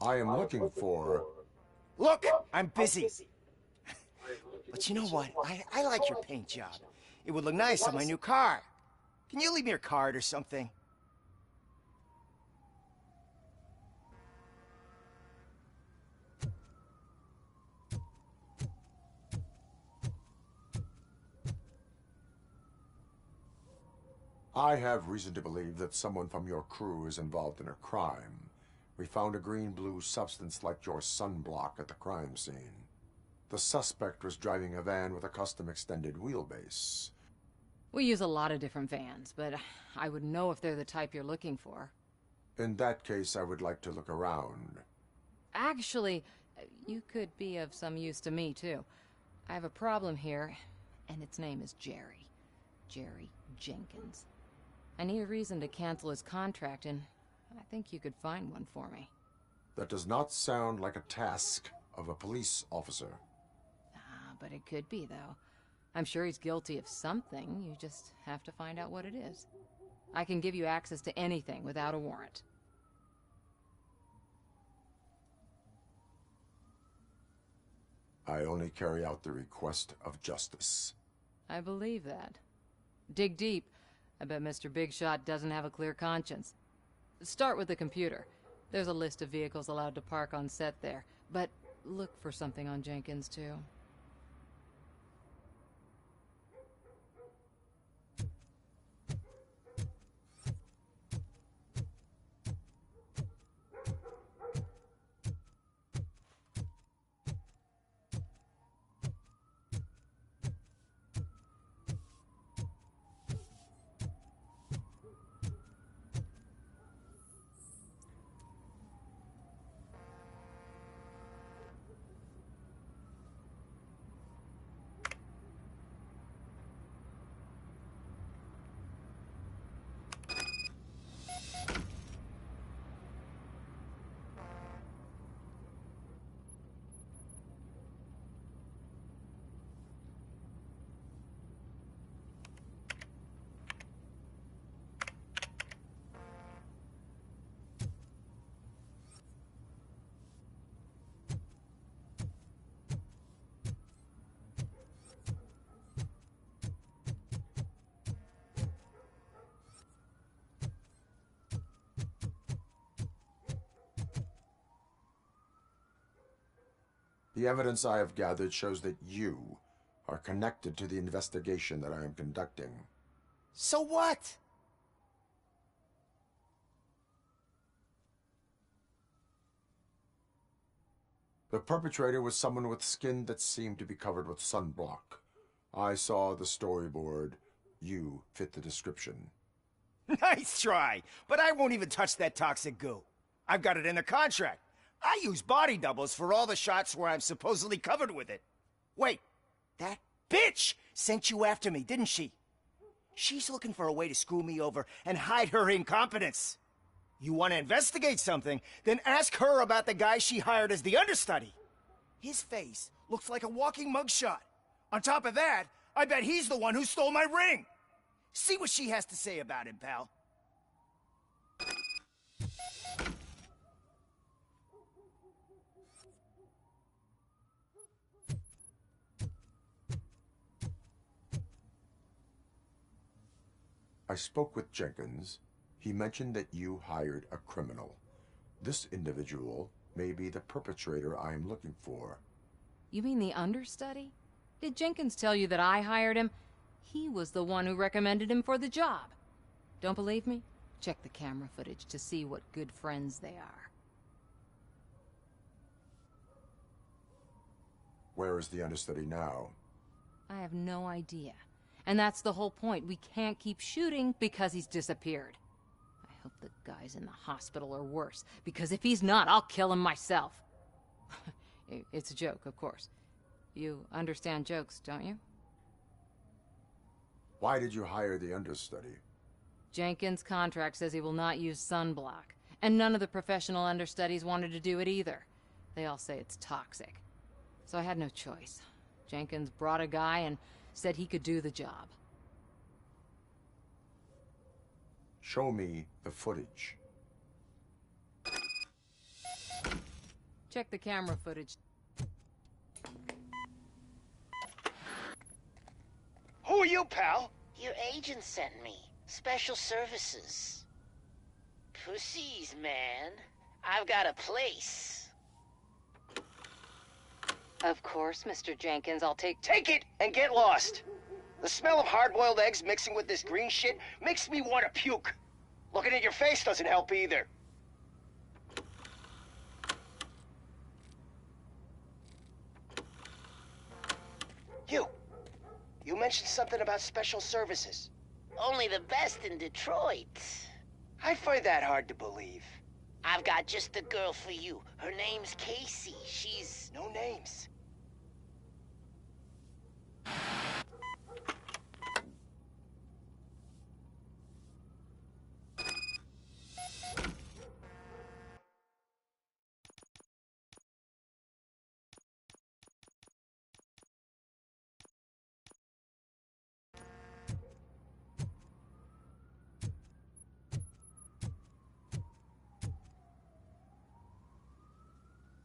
I am looking for... Look, I'm busy. But you know what? I like your paint job. It would look nice on my new car. Can you leave me your card or something? I have reason to believe that someone from your crew is involved in a crime. We found a green-blue substance like your sunblock at the crime scene. The suspect was driving a van with a custom extended wheelbase. We use a lot of different vans, but I wouldn't know if they're the type you're looking for. In that case, I would like to look around. Actually, you could be of some use to me, too. I have a problem here, and its name is Jerry. Jerry Jenkins. I need a reason to cancel his contract, and I think you could find one for me. That does not sound like a task of a police officer. But it could be, though. I'm sure he's guilty of something. You just have to find out what it is. I can give you access to anything without a warrant. I only carry out the request of justice. I believe that. Dig deep. I bet Mr. Big Shot doesn't have a clear conscience. Start with the computer. There's a list of vehicles allowed to park on set there. But look for something on Jenkins, too. The evidence I have gathered shows that you are connected to the investigation that I am conducting. So what? The perpetrator was someone with skin that seemed to be covered with sunblock. I saw the storyboard. You fit the description. Nice try, but I won't even touch that toxic goo. I've got it in the contract. I use body doubles for all the shots where I'm supposedly covered with it. Wait, that bitch sent you after me, didn't she? She's looking for a way to screw me over and hide her incompetence. You want to investigate something, then ask her about the guy she hired as the understudy. His face looks like a walking mugshot. On top of that, I bet he's the one who stole my ring. See what she has to say about him, pal. I spoke with Jenkins. He mentioned that you hired a criminal. This individual may be the perpetrator I am looking for. You mean the understudy? Did Jenkins tell you that I hired him? He was the one who recommended him for the job. Don't believe me? Check the camera footage to see what good friends they are. Where is the understudy now? I have no idea. And that's the whole point. We can't keep shooting because he's disappeared. I hope the guy's in the hospital or worse, because if he's not, I'll kill him myself. It's a joke, of course. You understand jokes, don't you? Why did you hire the understudy? Jenkins' contract says he will not use sunblock, and none of the professional understudies wanted to do it either. They all say it's toxic. So I had no choice. Jenkins brought a guy and said he could do the job. Show me the footage. Check the camera footage. Who are you, pal? Your agent sent me. Special services. Pussies, man. I've got a place. Of course, Mr. Jenkins, I'll take... Take it and get lost. The smell of hard-boiled eggs mixing with this green shit makes me want to puke. Looking at your face doesn't help either. You mentioned something about special services. Only the best in Detroit. I find that hard to believe. I've got just the girl for you. Her name's Casey. She's... No names.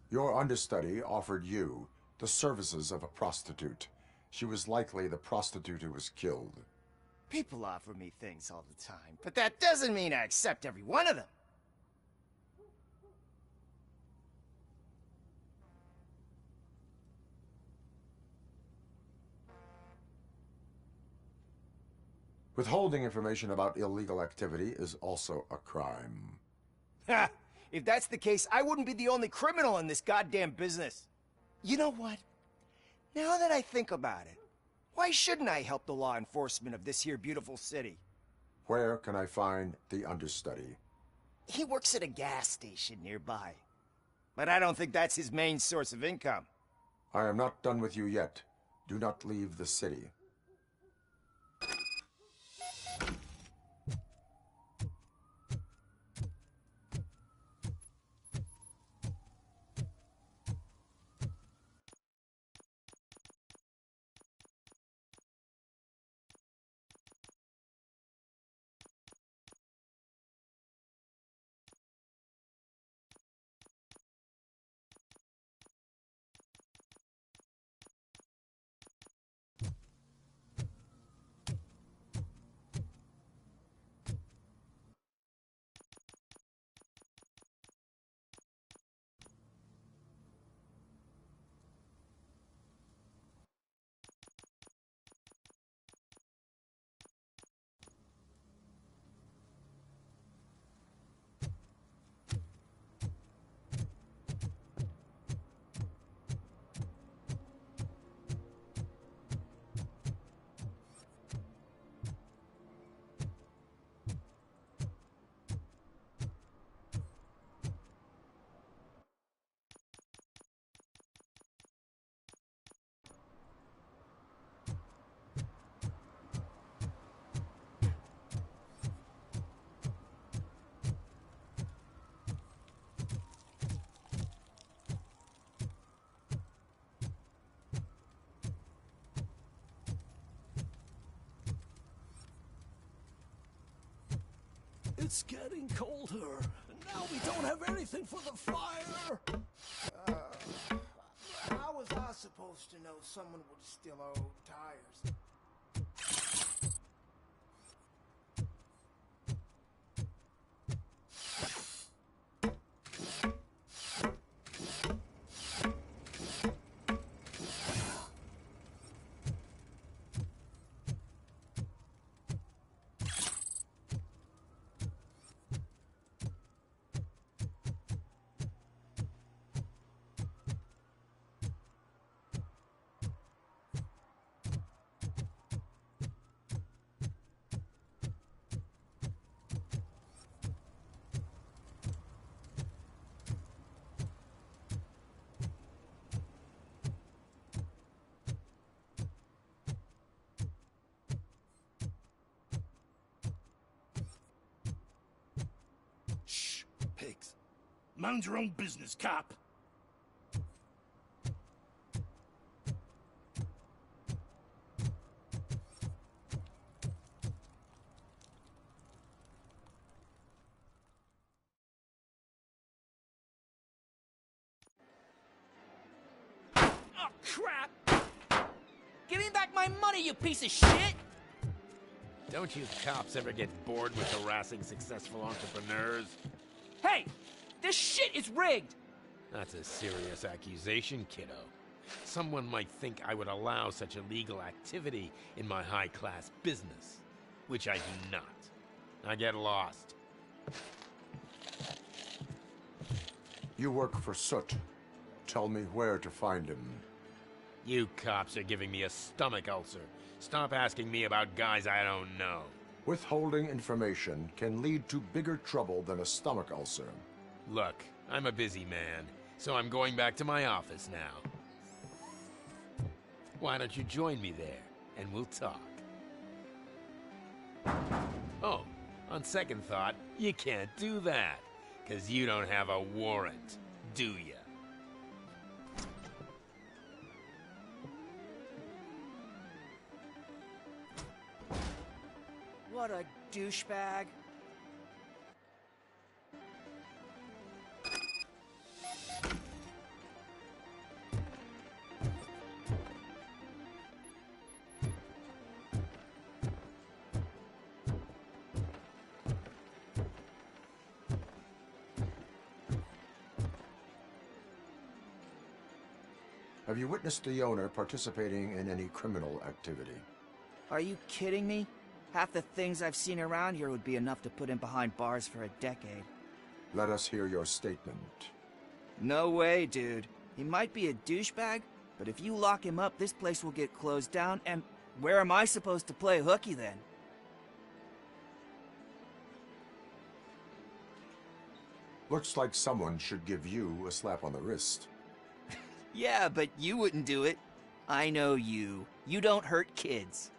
Your understudy offered you the services of a prostitute. She was likely the prostitute who was killed. People offer me things all the time, but that doesn't mean I accept every one of them. Withholding information about illegal activity is also a crime. Ha! If that's the case, I wouldn't be the only criminal in this goddamn business. You know what? Now that I think about it, why shouldn't I help the law enforcement of this here beautiful city? Where can I find the understudy? He works at a gas station nearby. But I don't think that's his main source of income. I am not done with you yet. Do not leave the city. It's getting colder, and now we don't have anything for the fire. How was I supposed to know someone would steal our old tires? Shh, pigs. Mind your own business, cop. crap! Give me back my money, you piece of shit! Don't you cops ever get bored with harassing successful entrepreneurs? Hey! This shit is rigged! That's a serious accusation, kiddo. Someone might think I would allow such illegal activity in my high-class business, which I do not. I get lost. You work for Soot. Tell me where to find him. You cops are giving me a stomach ulcer. Stop asking me about guys I don't know. Withholding information can lead to bigger trouble than a stomach ulcer. Look, I'm a busy man, so I'm going back to my office now. Why don't you join me there, and we'll talk. Oh, on second thought, you can't do that, 'cause you don't have a warrant, do ya? What a douchebag. Have you witnessed the owner participating in any criminal activity? Are you kidding me? Half the things I've seen around here would be enough to put him behind bars for a decade. Let us hear your statement. No way, dude. He might be a douchebag, but if you lock him up, this place will get closed down, and where am I supposed to play hooky then? Looks like someone should give you a slap on the wrist. Yeah, but you wouldn't do it. I know you. You don't hurt kids.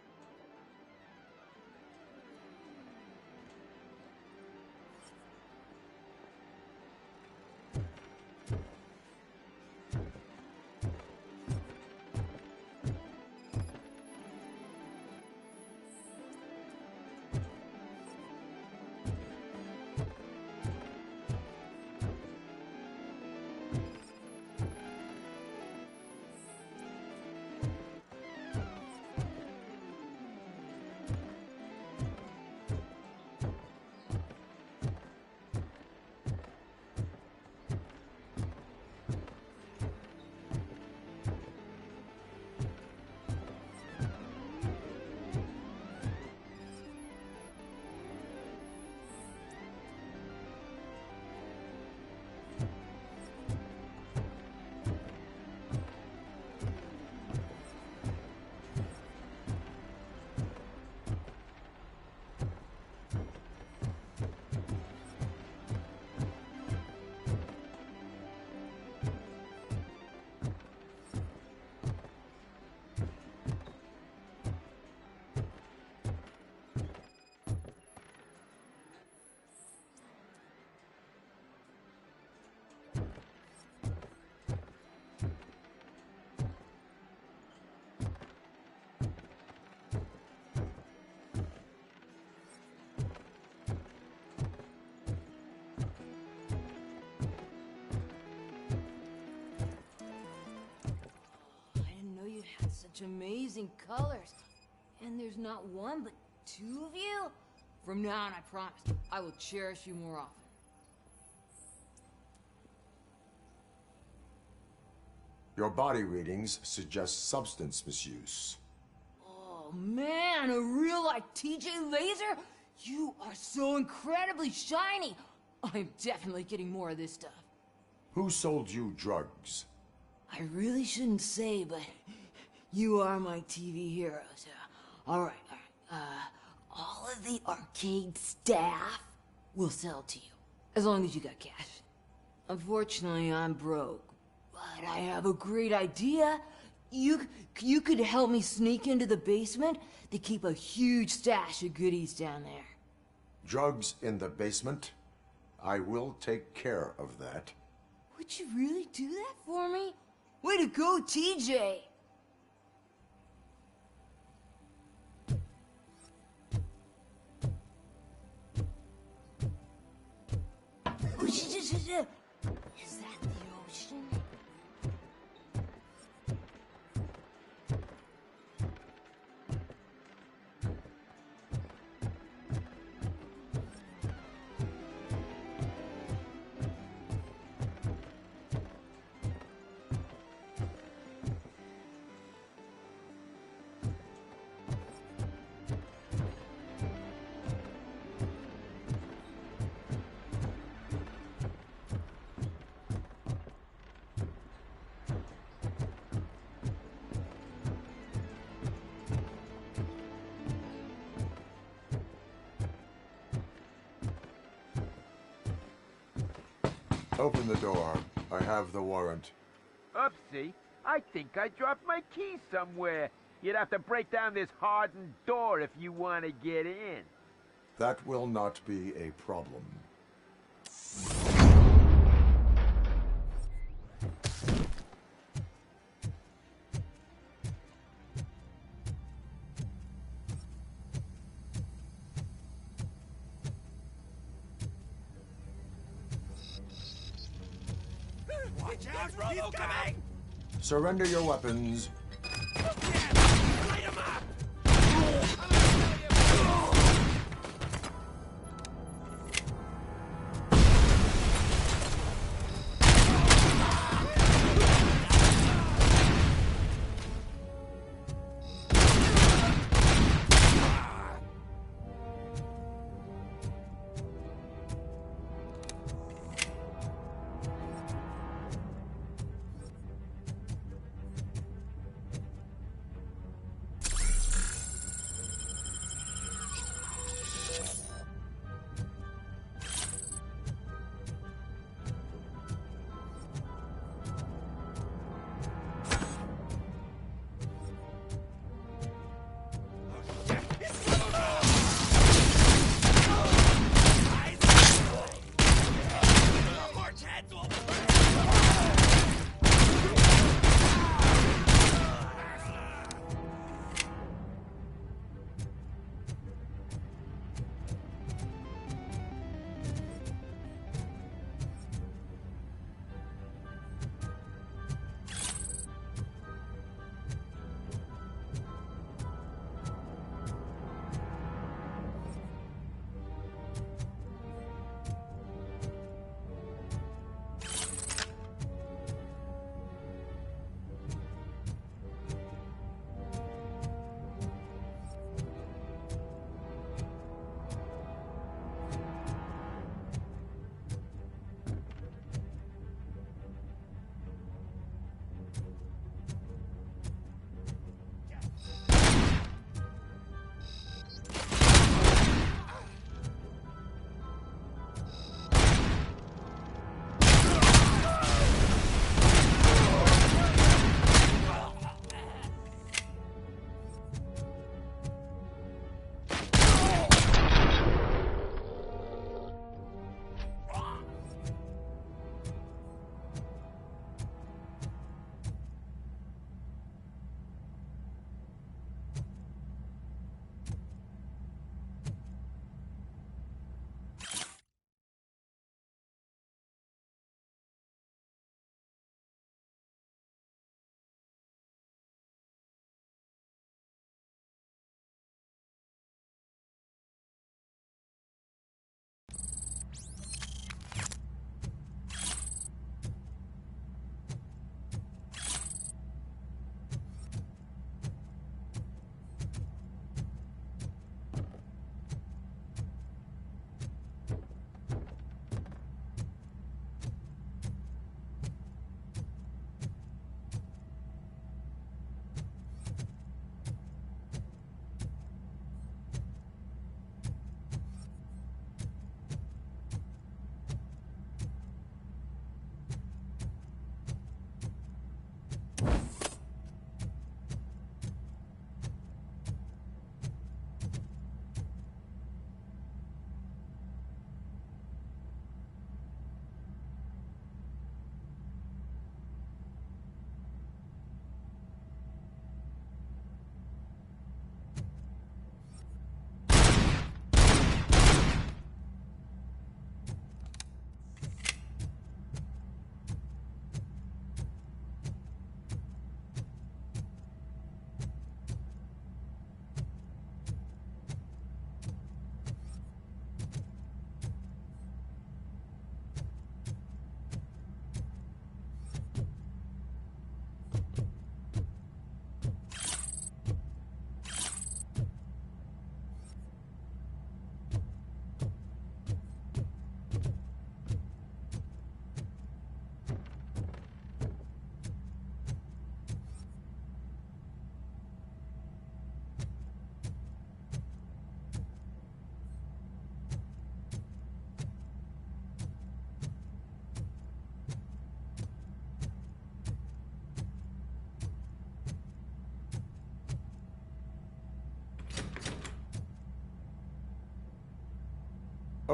Such amazing colors. And there's not one, but two of you? From now on, I promise, I will cherish you more often. Your body readings suggest substance misuse. Oh man, a real-life TJ laser? You are so incredibly shiny. I'm definitely getting more of this stuff. Who sold you drugs? I really shouldn't say, but you are my TV heroes. All right. All of the arcade staff will sell to you, as long as you got cash. Unfortunately, I'm broke, but I have a great idea. You could help me sneak into the basement. They keep a huge stash of goodies down there. Drugs in the basement? I will take care of that. Would you really do that for me? Way to go, TJ! Is that the ocean? Open the door. I have the warrant. Oopsie. I think I dropped my keys somewhere. You'd have to break down this hardened door if you want to get in. That will not be a problem. Watch out, Robocop! Surrender your weapons. Light 'em up!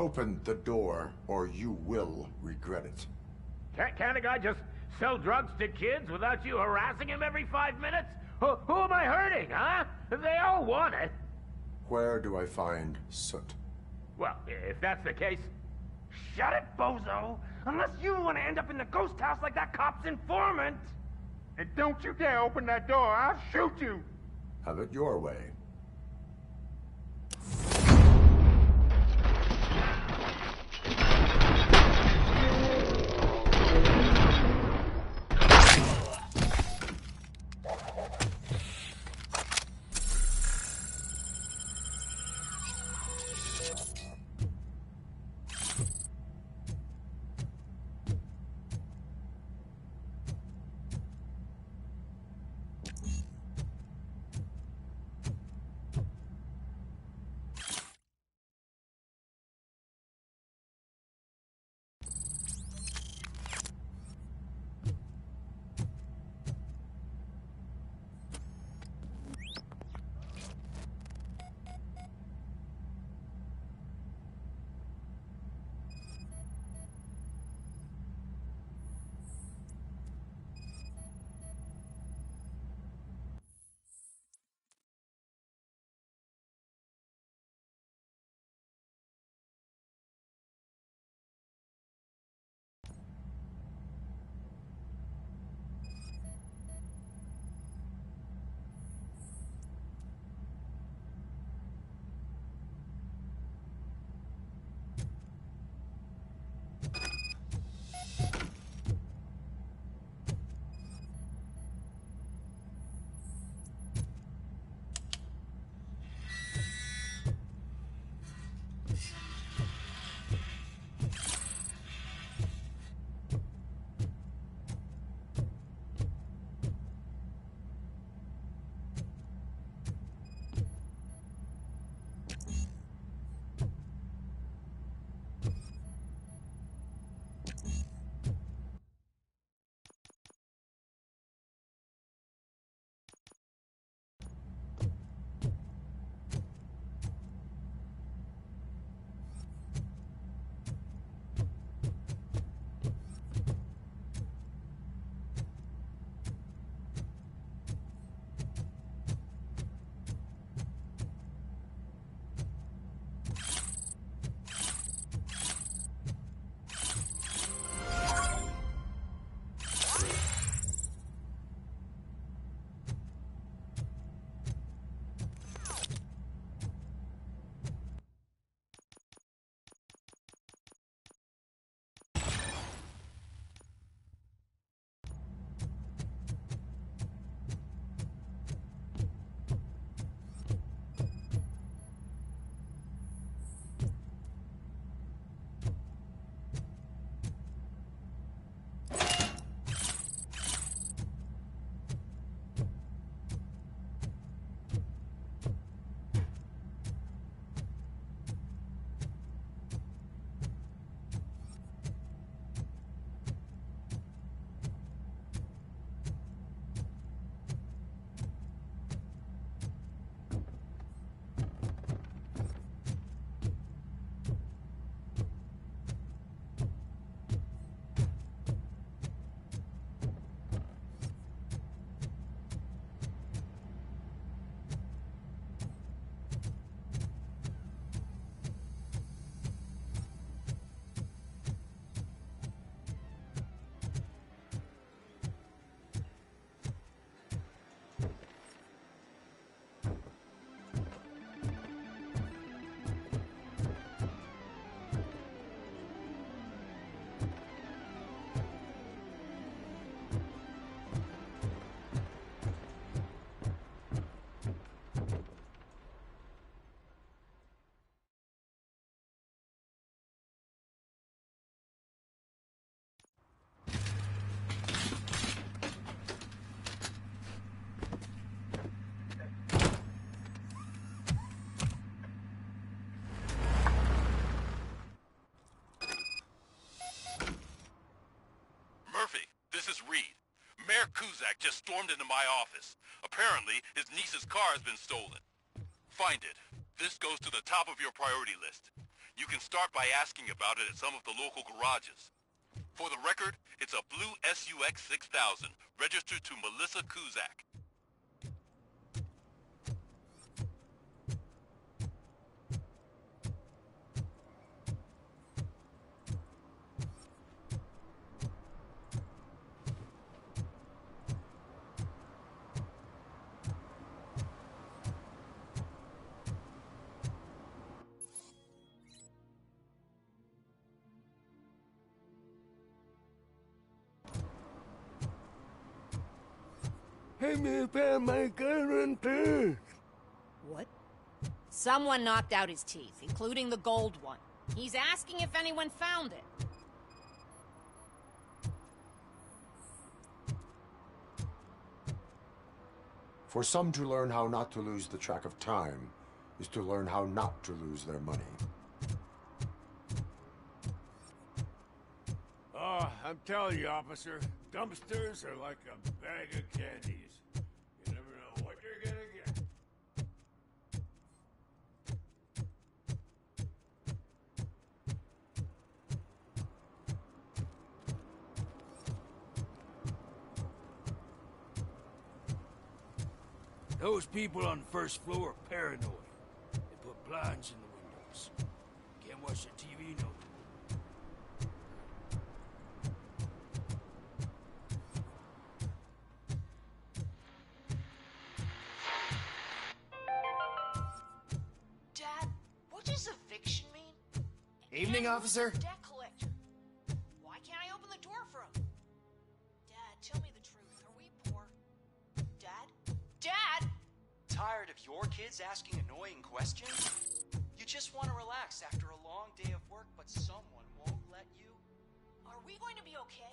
open the door, or you will regret it. Can't a guy just sell drugs to kids without you harassing him every 5 minutes? Who am I hurting, huh? They all want it. Where do I find Soot? Well, if that's the case... Shut it, bozo! Unless you want to end up in the ghost house like that cop's informant! And don't you dare open that door, I'll shoot you! Have it your way. Mayor Kuzak just stormed into my office. Apparently, his niece's car has been stolen. Find it. This goes to the top of your priority list. You can start by asking about it at some of the local garages. For the record, it's a blue SUX 6000, registered to Melissa Kuzak. Hey, me found my gun too. What? Someone knocked out his teeth, including the gold one. He's asking if anyone found it. For some to learn how not to lose the track of time is to learn how not to lose their money. Oh, I'm telling you, officer, dumpsters are like a bag of candies. You never know what you're gonna get. Those people on the first floor are paranoid. They put blinds in the windows. Can't watch the TV no more. Dad, what does eviction mean? Evening, officer. Debt collector. Why can't I open the door for him? Dad, tell me the truth. Are we poor? Dad? Dad! Tired of your kids asking annoying questions? You just want to relax after a long day of work, but someone won't let you? Are we going to be okay?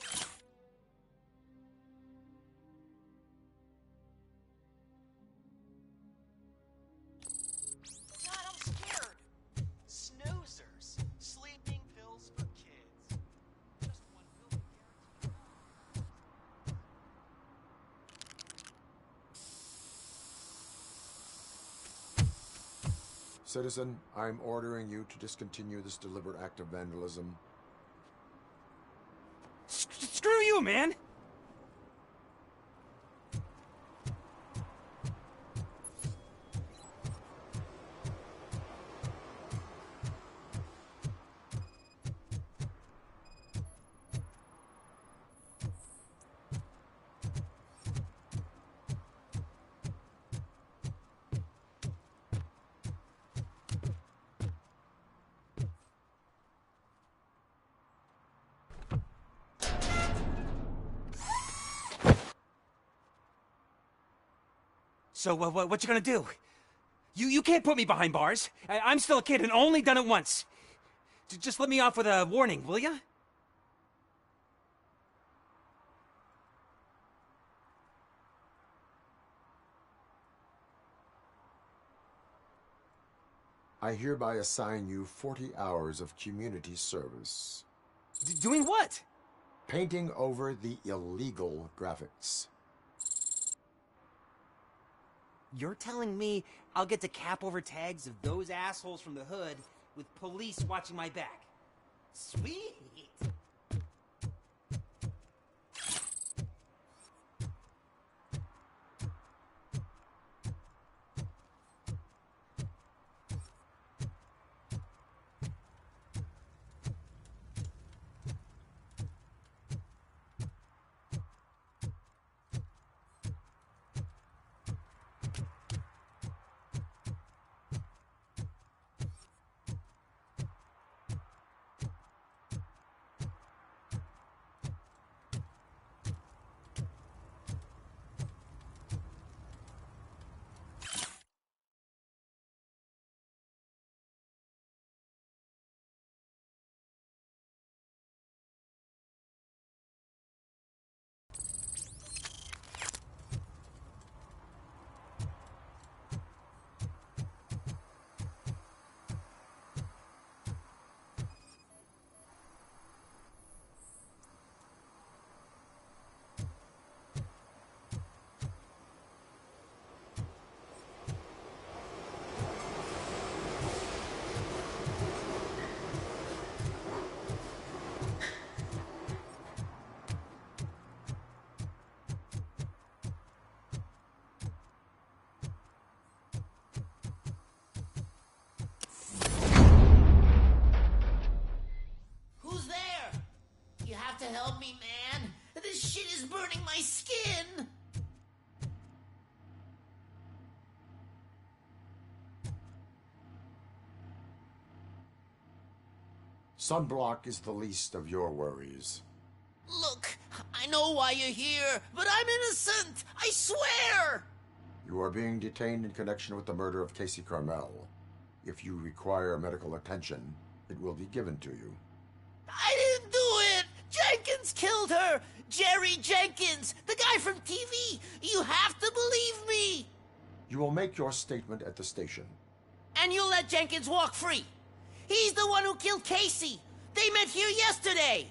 Dad, I'm scared. Snoozers. Sleeping pills for kids. Just one pill guaranteed. Citizen, I'm ordering you to discontinue this deliberate act of vandalism. Screw you, man! So, what you gonna do? You can't put me behind bars. I'm still a kid and only done it once. Just let me off with a warning, will ya? I hereby assign you 40 hours of community service. Doing what? Painting over the illegal graphics. You're telling me I'll get to cap over tags of those assholes from the hood with police watching my back? Sweet! help me, man. This shit is burning my skin. Sunblock is the least of your worries. Look, I know why you're here, but I'm innocent. I swear. You are being detained in connection with the murder of Casey Carmel. If you require medical attention, it will be given to you. I didn't do it! Jenkins killed her! Jerry Jenkins, the guy from TV! You have to believe me! You will make your statement at the station. And you'll let Jenkins walk free! He's the one who killed Casey! They met here yesterday!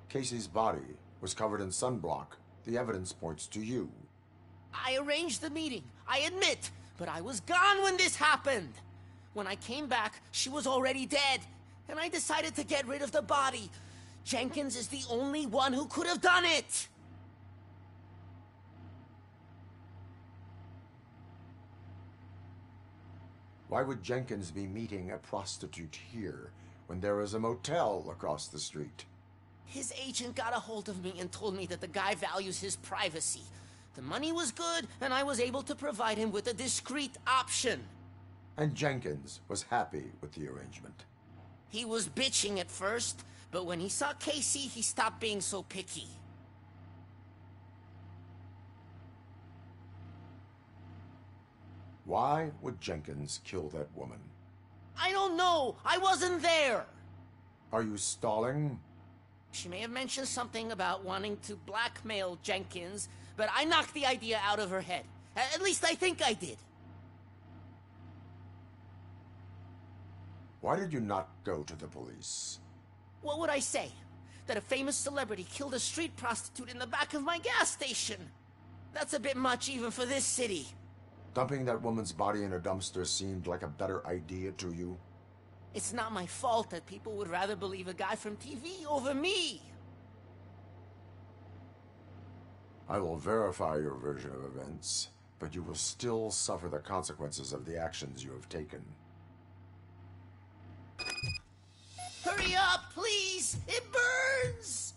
Casey's body was covered in sunblock. The evidence points to you. I arranged the meeting, I admit, but I was gone when this happened. When I came back, she was already dead, and I decided to get rid of the body. Jenkins is the only one who could have done it! Why would Jenkins be meeting a prostitute here when there is a motel across the street? His agent got a hold of me and told me that the guy values his privacy. The money was good, and I was able to provide him with a discreet option. And Jenkins was happy with the arrangement. He was bitching at first, but when he saw Casey, he stopped being so picky. Why would Jenkins kill that woman? I don't know! I wasn't there! Are you stalling? She may have mentioned something about wanting to blackmail Jenkins, but I knocked the idea out of her head. At least I think I did. Why did you not go to the police? What would I say? That a famous celebrity killed a street prostitute in the back of my gas station? That's a bit much even for this city. Dumping that woman's body in a dumpster seemed like a better idea to you? It's not my fault that people would rather believe a guy from TV over me. I will verify your version of events, but you will still suffer the consequences of the actions you have taken. Hurry up, please! It burns!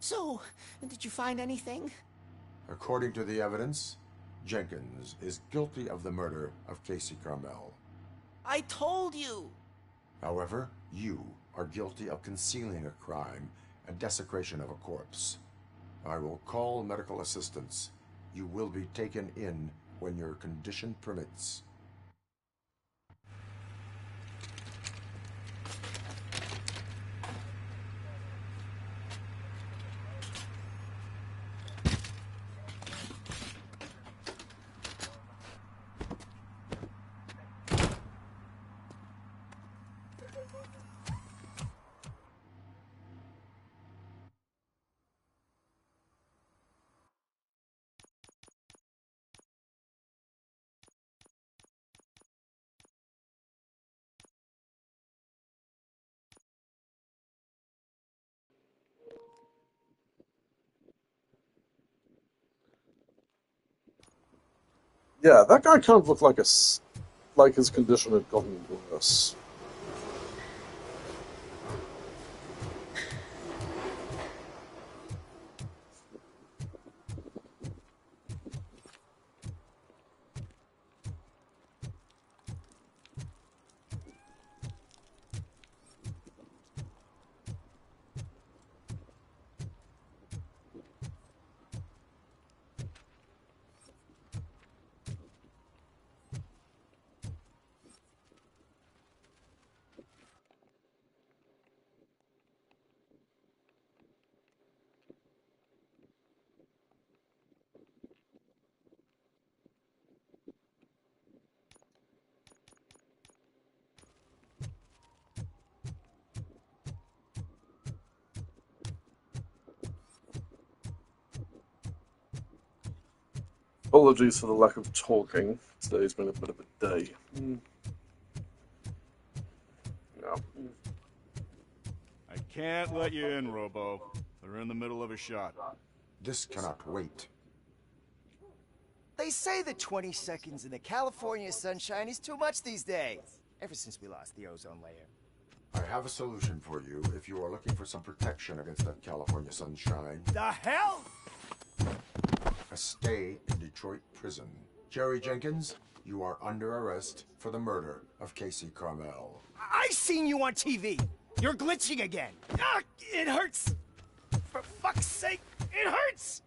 So, did you find anything? According to the evidence, Jenkins is guilty of the murder of Casey Carmel. I told you! However, you are guilty of concealing a crime and desecration of a corpse. I will call medical assistance. You will be taken in when your condition permits. Yeah, that guy kind of looked like like his condition had gotten worse. Apologies for the lack of talking. Today's been a bit of a day. Yeah. I can't let you in, Robo. They're in the middle of a shot. This cannot wait. They say that 20 seconds in the California sunshine is too much these days. Ever since we lost the ozone layer. I have a solution for you if you are looking for some protection against that California sunshine. The hell? A stay in Detroit prison. Jerry Jenkins, you are under arrest for the murder of Casey Carmel. I seen you on TV. You're glitching again. Ah, it hurts. For fuck's sake, it hurts.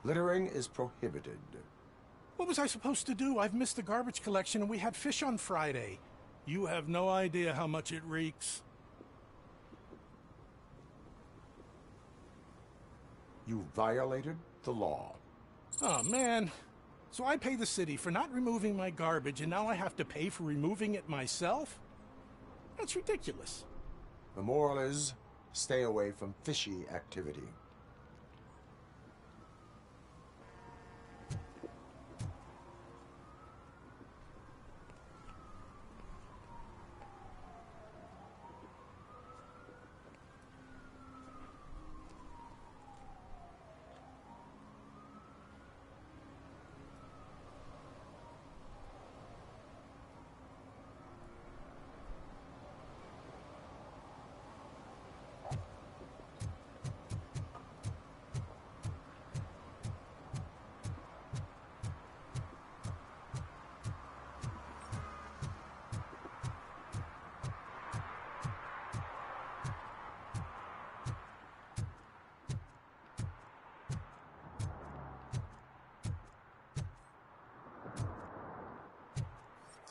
Littering is prohibited. What was I supposed to do? I've missed the garbage collection and we had fish on Friday. You have no idea how much it reeks. You violated the law. Oh, man. So I pay the city for not removing my garbage, and now I have to pay for removing it myself? That's ridiculous. The moral is, stay away from fishy activity.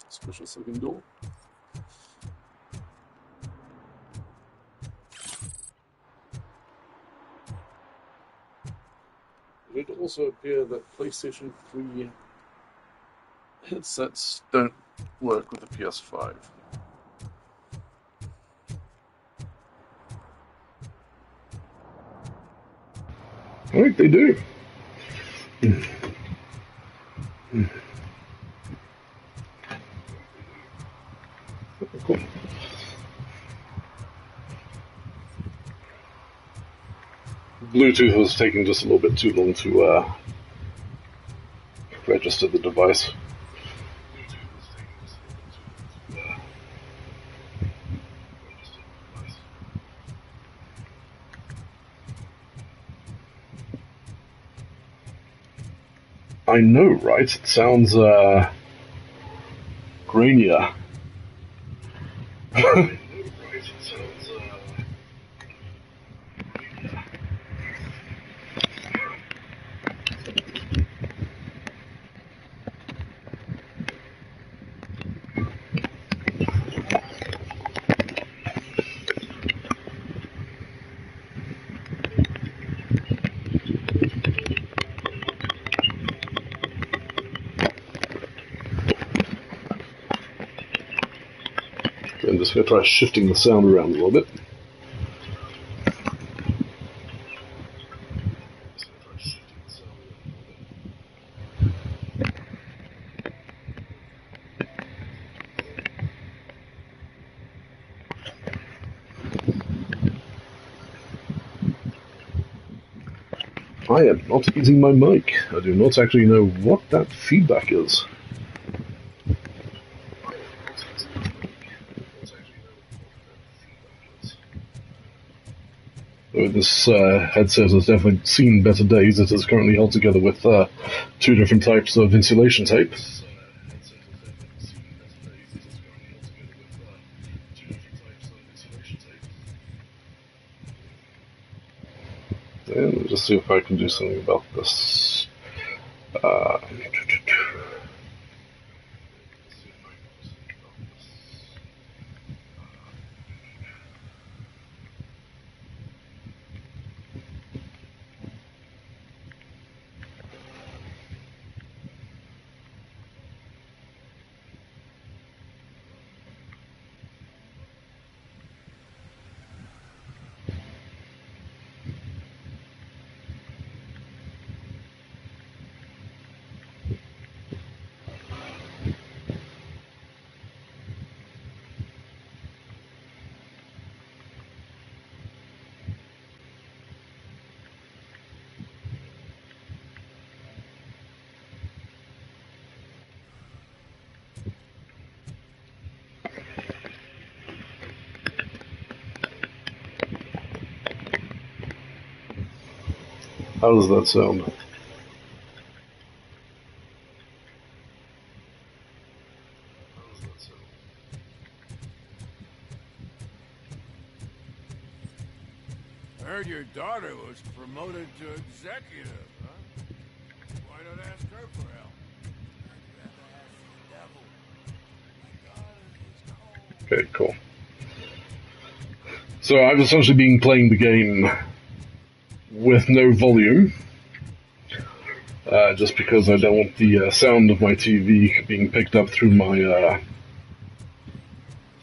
Suspicious looking door. It would also appear that PlayStation 3 headsets don't work with the PS5. Alright, they do. Cool. Bluetooth was taking just a little bit too long to register the device. I know, right? It sounds grainier. I'm just going to try shifting the sound around a little bit. I am not using my mic. I do not actually know what that feedback is. This headset has definitely seen better days. It is currently held together with two different types of insulation tape. And we'll just see if I can do something about this. How does that sound? I heard your daughter was promoted to executive, huh? don't ask her for help? I'd rather ask the devil. My daughter is cold. Okay, cool. So I've essentially been playing the game with no volume, just because I don't want the sound of my TV being picked up through my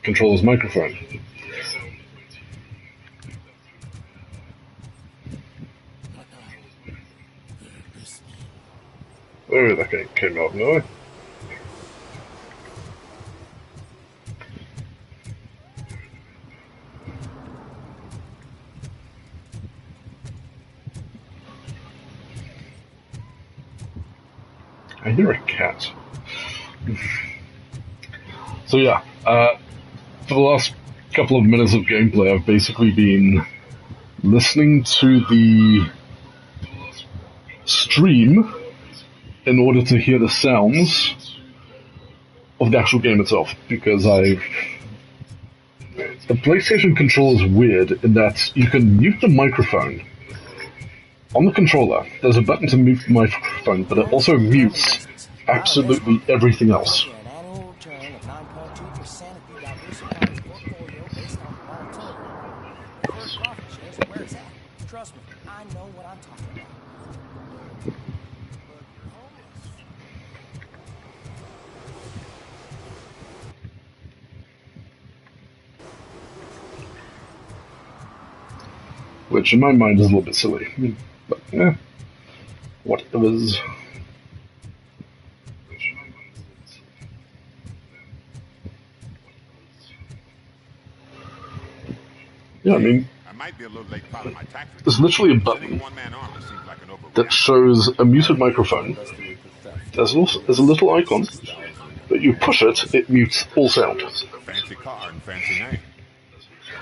controller's microphone. Oh, that came out of nowhere. I hear a cat. So yeah, for the last couple of minutes of gameplay, I've basically been listening to the stream in order to hear the sounds of the actual game itself, because the PlayStation controller is weird in that you can mute the microphone on the controller. There's a button to mute the microphone, but it also mutes absolutely everything else. Trust me, I know what I'm talking about. Which in my mind is a little bit silly. But yeah, whatever's. Yeah, I mean, there's literally a button that shows a muted microphone. There's a little icon that you push it, it mutes all sound. Fancy car and fancy name.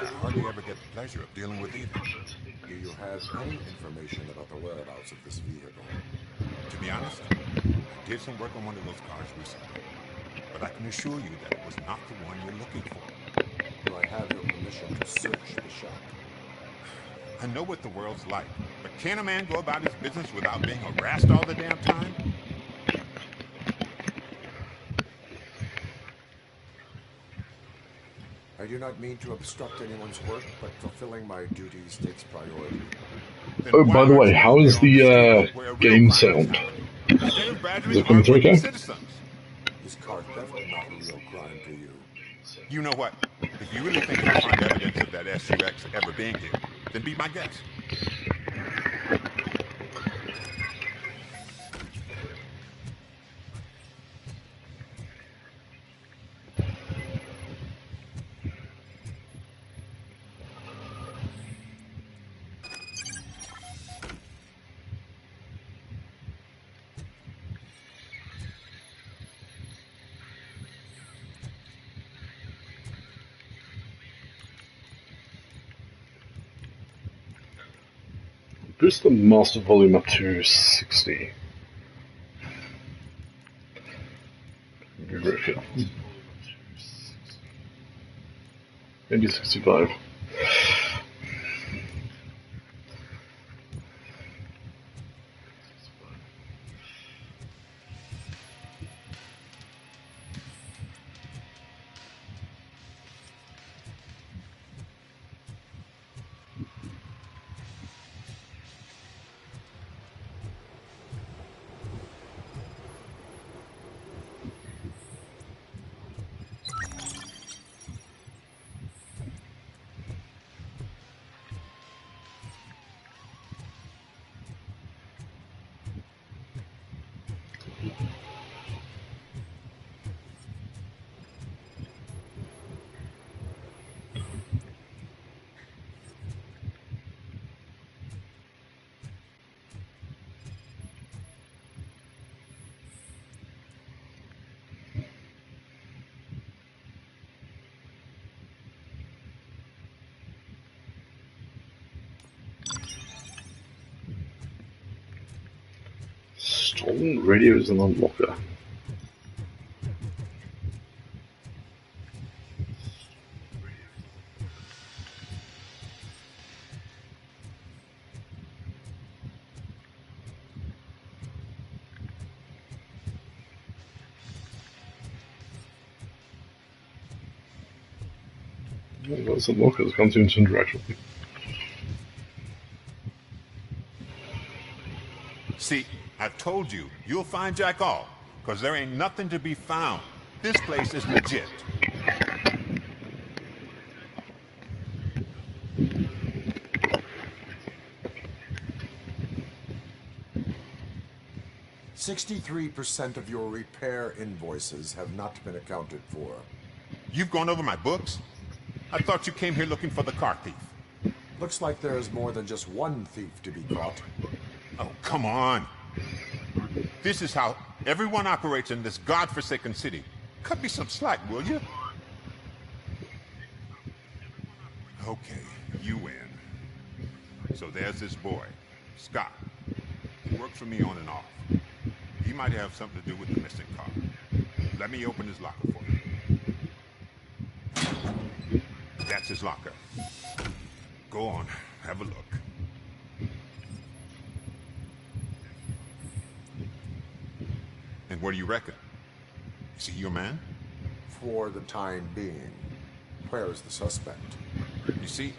I hardly ever get the pleasure of dealing with either. Do you have any information about the whereabouts of this vehicle? To be honest, I did some work on one of those cars recently, but I can assure you that it was not the one you're looking for. Do I have your permission to search the shop? I know what the world's like, but can a man go about his business without being harassed all the damn time? I do not mean to obstruct anyone's work, but fulfilling my duties takes priority. Oh, by the way, how is the game sound? Is it coming through okay? Is car theft not a real crime to you? You know what? If you really think you'll find evidence of that SUX ever being here, then be my guest. Boost the master volume up to 60. Maybe 65. Stolen radios and unlocker. What's the lockers? Can't seem to interact with me. See, I've told you, you'll find Jack all, because there ain't nothing to be found. This place is legit. "63% of your repair invoices have not been accounted for." You've gone over my books? I thought you came here looking for the car thief. Looks like there's more than just one thief to be caught. Oh, come on. This is how everyone operates in this godforsaken city. Cut me some slack, will you? Okay, you win. So there's this boy, Scott. He works for me on and off. He might have something to do with the missing car. Let me open his locker for you. That's his locker. Go on, have a look. And what do you reckon? Is he your man? For the time being. Where is the suspect? You see,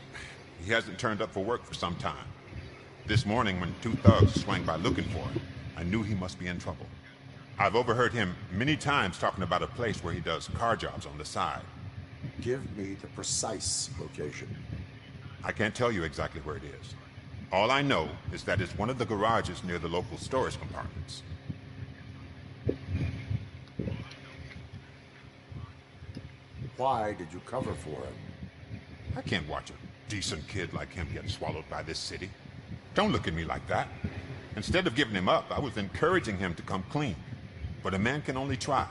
he hasn't turned up for work for some time. This morning, when two thugs swang by looking for him, I knew he must be in trouble. I've overheard him many times talking about a place where he does car jobs on the side. Give me the precise location. I can't tell you exactly where it is. All I know is that it's one of the garages near the local storage compartments. Why did you cover for him? I can't watch a decent kid like him get swallowed by this city. Don't look at me like that. Instead of giving him up, I was encouraging him to come clean. But a man can only try.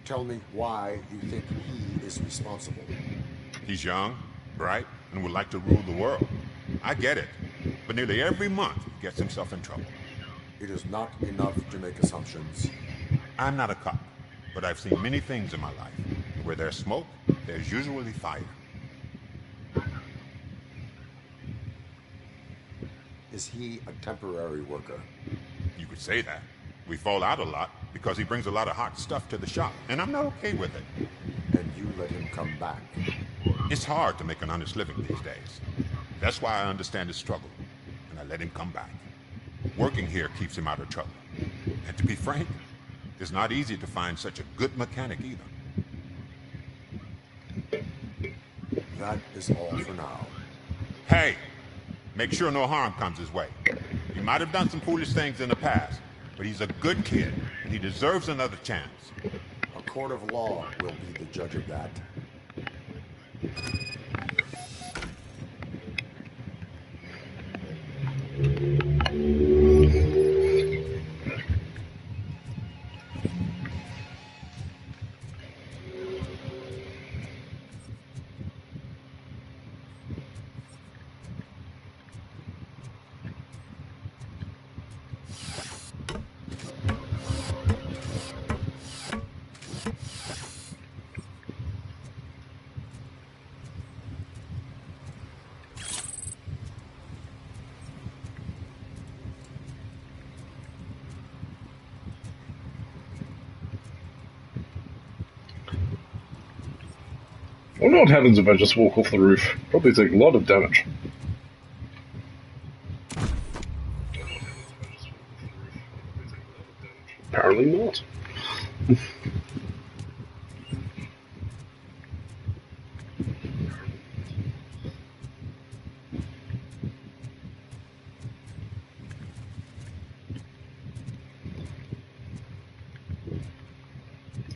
Tell me why you think he is responsible. He's young, bright, and would like to rule the world. I get it. But nearly every month, he gets himself in trouble. It is not enough to make assumptions. I'm not a cop, but I've seen many things in my life. Where there's smoke, there's usually fire. Is he a temporary worker? You could say that. We fall out a lot because he brings a lot of hot stuff to the shop, and I'm not okay with it. And you let him come back? It's hard to make an honest living these days. That's why I understand his struggle, and I let him come back. Working here keeps him out of trouble. And to be frank, it's not easy to find such a good mechanic either. That is all for now. Hey! Make sure no harm comes his way. He might have done some foolish things in the past, but he's a good kid, and he deserves another chance. A court of law will be the judge of that. I wonder what happens if I just walk off the roof. Probably take a lot of damage. Apparently not.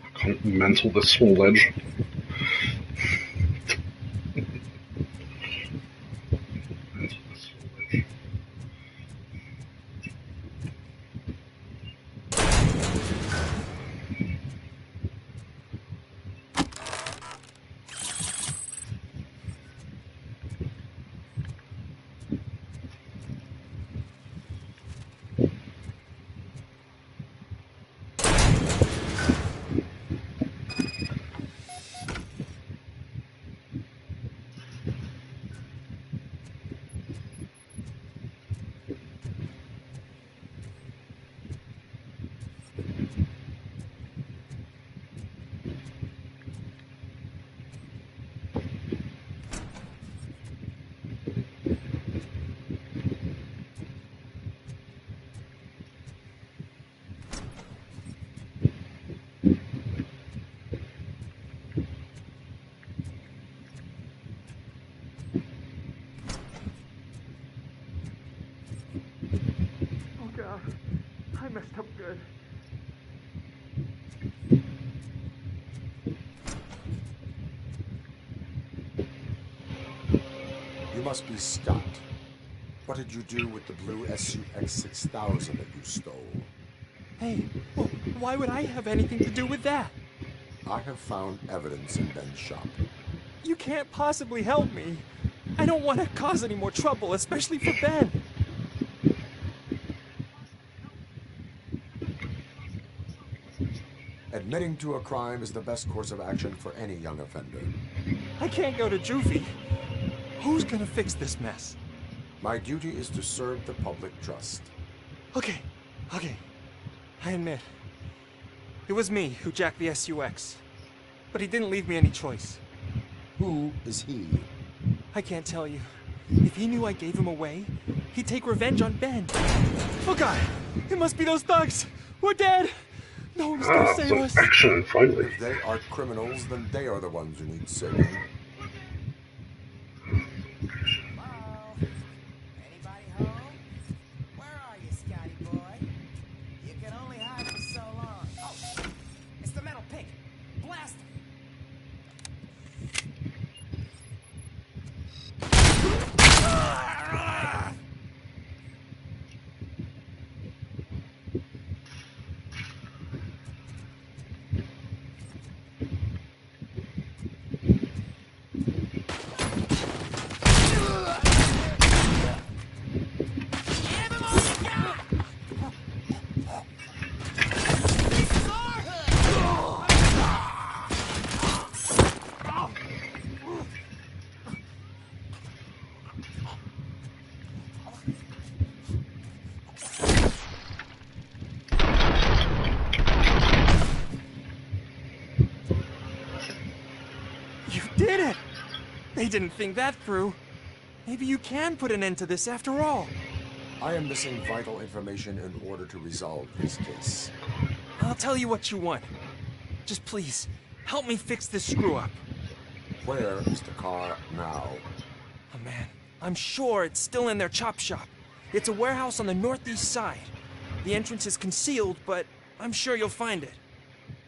I can't mantle this small ledge. messed up good. You must be Scott. What did you do with the blue SUX 6000 that you stole? Hey, well, why would I have anything to do with that? I have found evidence in Ben's shop. You can't possibly help me. I don't want to cause any more trouble, especially for Ben. Admitting to a crime is the best course of action for any young offender. I can't go to juvie. Who's gonna fix this mess? My duty is to serve the public trust. Okay. I admit. It was me who jacked the SUX. But he didn't leave me any choice. Who is he? I can't tell you. If he knew I gave him away, he'd take revenge on Ben. Oh God! It must be those thugs! We're dead! No one's gonna save us! Action, finally. If they are criminals, then they are the ones who need saving. Did it! They didn't think that through. Maybe you can put an end to this after all. I am missing vital information in order to resolve this case. I'll tell you what you want. Just please, help me fix this screw-up. Where is the car now? Oh man, I'm sure it's still in their chop shop. It's a warehouse on the northeast side. The entrance is concealed, but I'm sure you'll find it.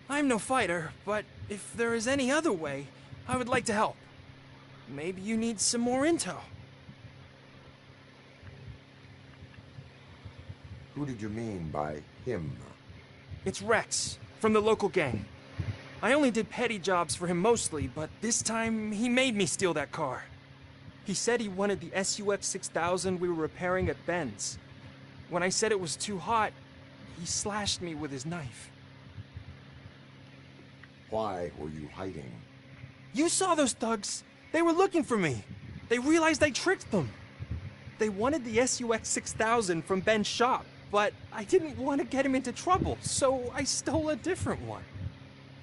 I'm no fighter, but if there is any other way, I would like to help. Maybe you need some more intel. Who did you mean by him? It's Rex, from the local gang. I only did petty jobs for him mostly, but this time he made me steal that car. He said he wanted the SUX 6000 we were repairing at Ben's. When I said it was too hot, he slashed me with his knife. Why were you hiding? You saw those thugs. They were looking for me. They realized I tricked them. They wanted the SUX 6000 from Ben's shop, but I didn't want to get him into trouble, so I stole a different one.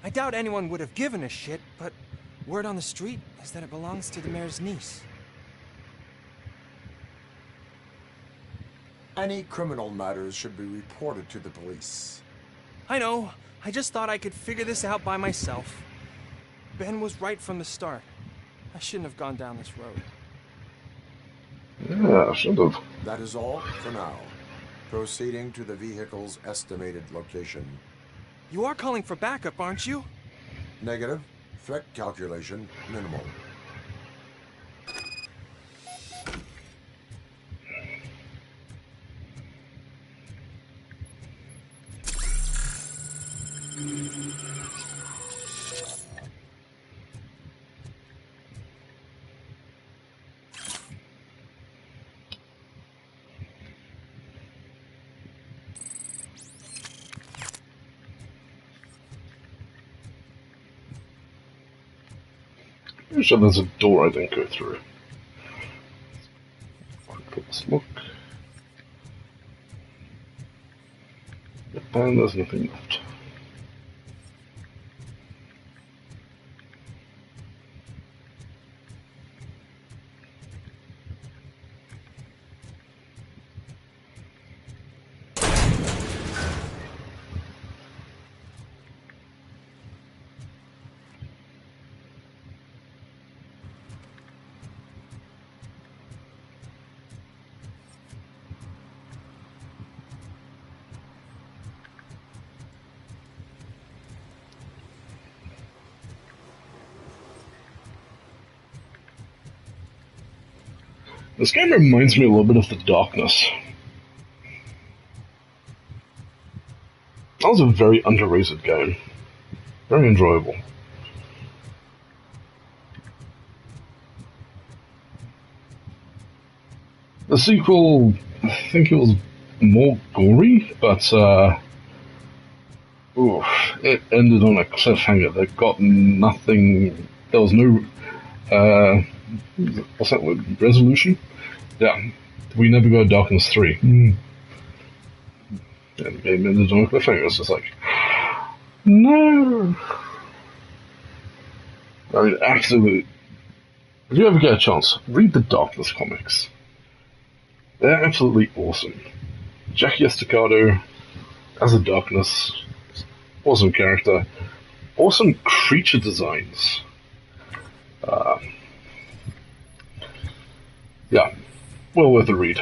I doubt anyone would have given a shit, but word on the street is that it belongs to the mayor's niece. Any criminal matters should be reported to the police. I know. I just thought I could figure this out by myself. Ben was right from the start. I shouldn't have gone down this road. Yeah, I should have. That is all for now. Proceeding to the vehicle's estimated location. You are calling for backup, aren't you? Negative. Threat calculation minimal. Pretty sure there's a door I didn't go through. Let's look. And there's nothing left. This game reminds me a little bit of The Darkness. That was a very underrated game. Very enjoyable. The sequel, I think it was more gory, but it ended on a cliffhanger that got nothing. There was no what's that word? Resolution? Yeah, we never got Darkness 3. And the game ended on a cliffhanger. It's just like, no. I mean, absolutely. If you ever get a chance, read the Darkness comics. They're absolutely awesome. Jackie Estacado as a Darkness, awesome character, awesome creature designs. Yeah, well worth a read.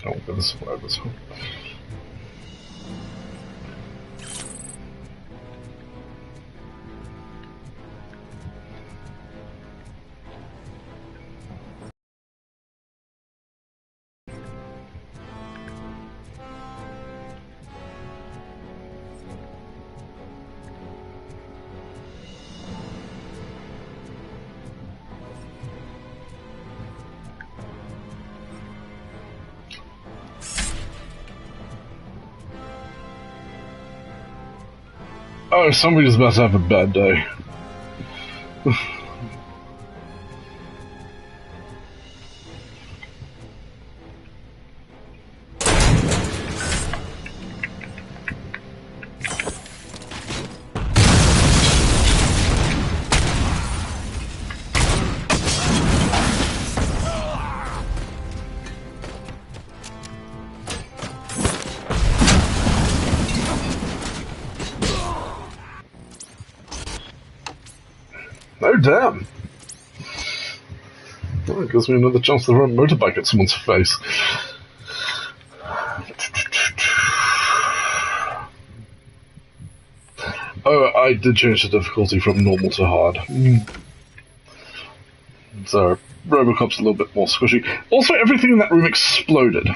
Oh, goodness, where was it? Oh, somebody's about to have a bad day. Oh, damn. Well, it gives me another chance to run a motorbike at someone's face. Oh, I did change the difficulty from normal to hard. So, Robocop's a little bit more squishy. Also, everything in that room exploded.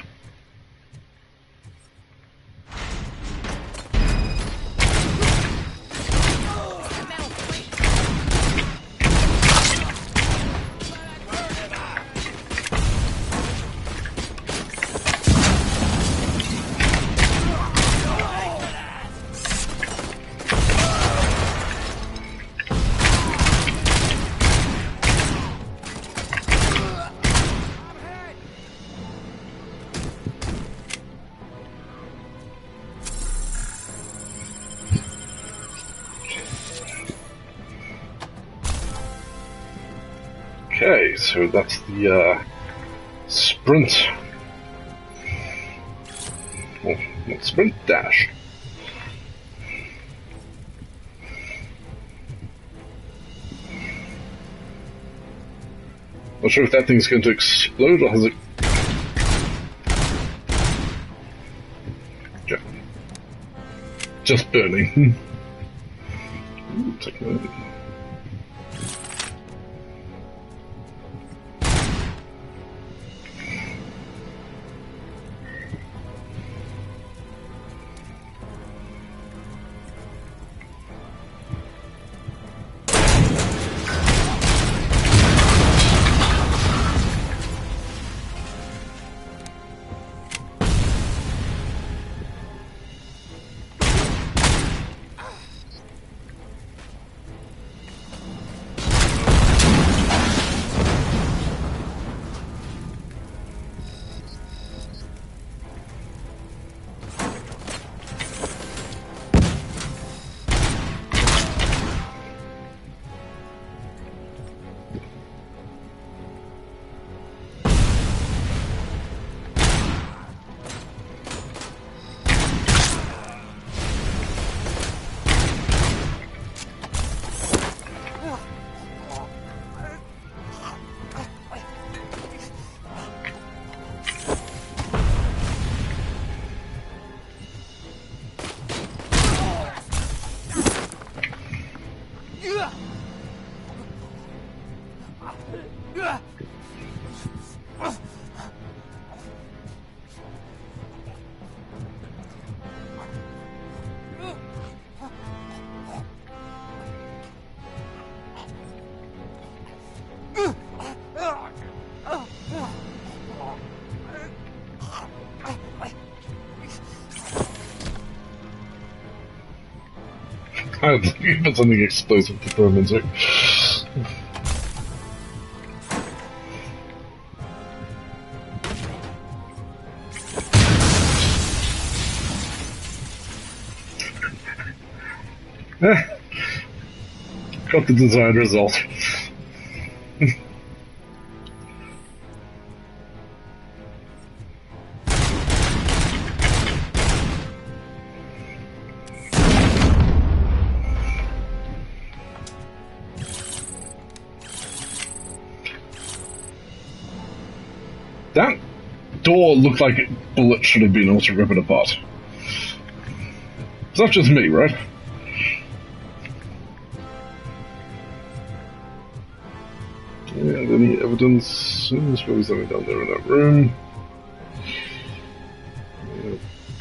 Okay, so that's the sprint. Well, not sprint, dash. Not sure if that thing's going to explode or has it. Yeah. Just burning. Ooh, technology. I was looking for something explosive to throw him into. Got the desired result. That door looked like a bullet should have been able to rip it apart. It's not just me, right? And any evidence? There's probably something down there in that room.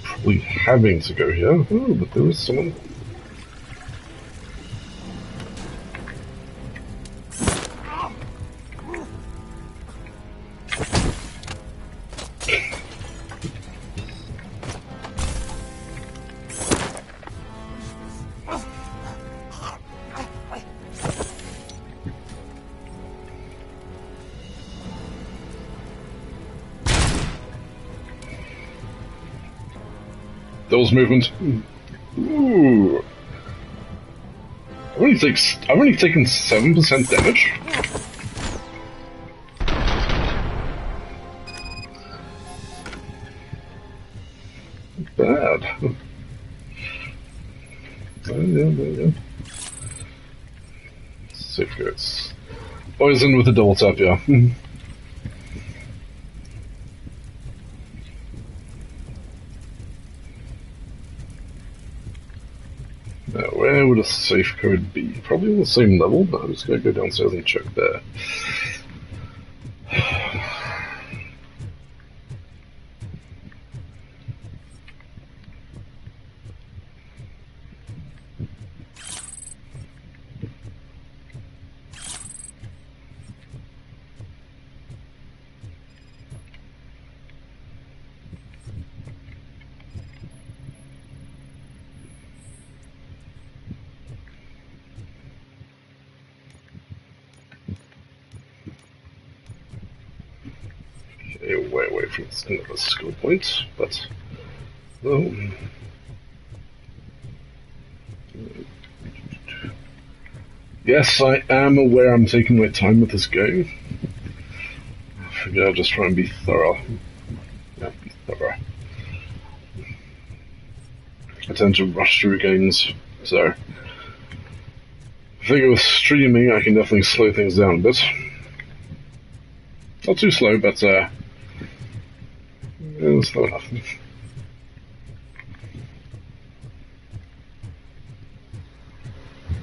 Probably having to go here. Oh, but there is someone. There was movement. Ooh. I've only taken 7% damage. Not bad. Oh, yeah, there you go. Safeguards. Poison with a double tap, yeah. Now, where would a safe code be? Probably on the same level, but I'm just going to go downstairs and check there. Way away from another skill point, but well. Yes, I am aware I'm taking my time with this game. I figure I'll just try and be thorough. Yeah, be thorough. I tend to rush through games, so I figure with streaming I can definitely slow things down a bit. Not too slow, but slow enough.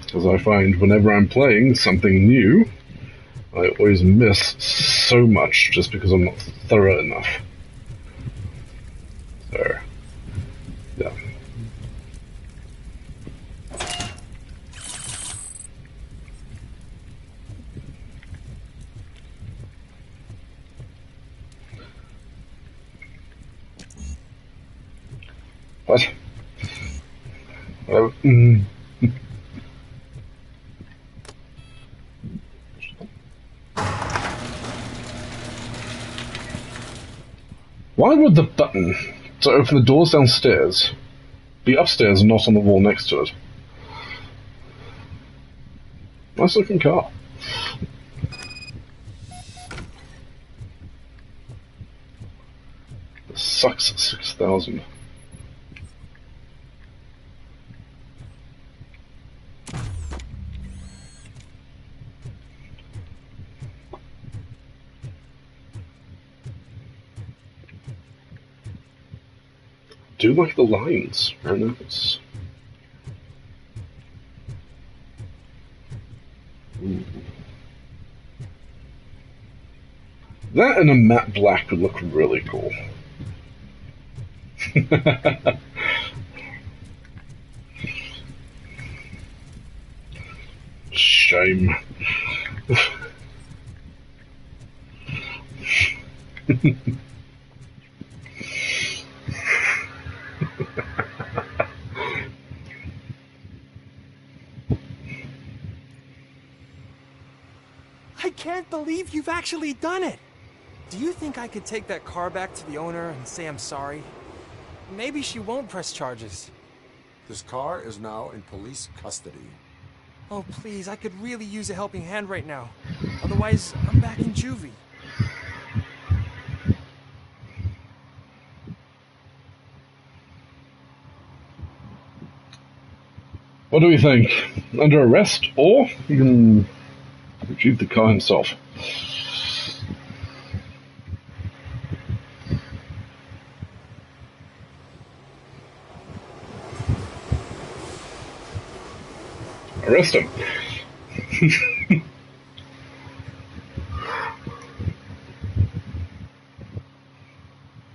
Because I find whenever I'm playing something new, I always miss so much just because I'm not thorough enough. So, yeah. What? Why would the button to open the doors downstairs be upstairs and not on the wall next to it? Nice looking car. Sucks 6,000. I do like the lines, very nice. Ooh. That and a matte black would look really cool. Shame. I can't believe you've actually done it! Do you think I could take that car back to the owner and say I'm sorry? Maybe she won't press charges. This car is now in police custody. Oh, please, I could really use a helping hand right now. Otherwise, I'm back in juvie. What do we think? Under arrest, or you can retrieve the car himself? Arrest him.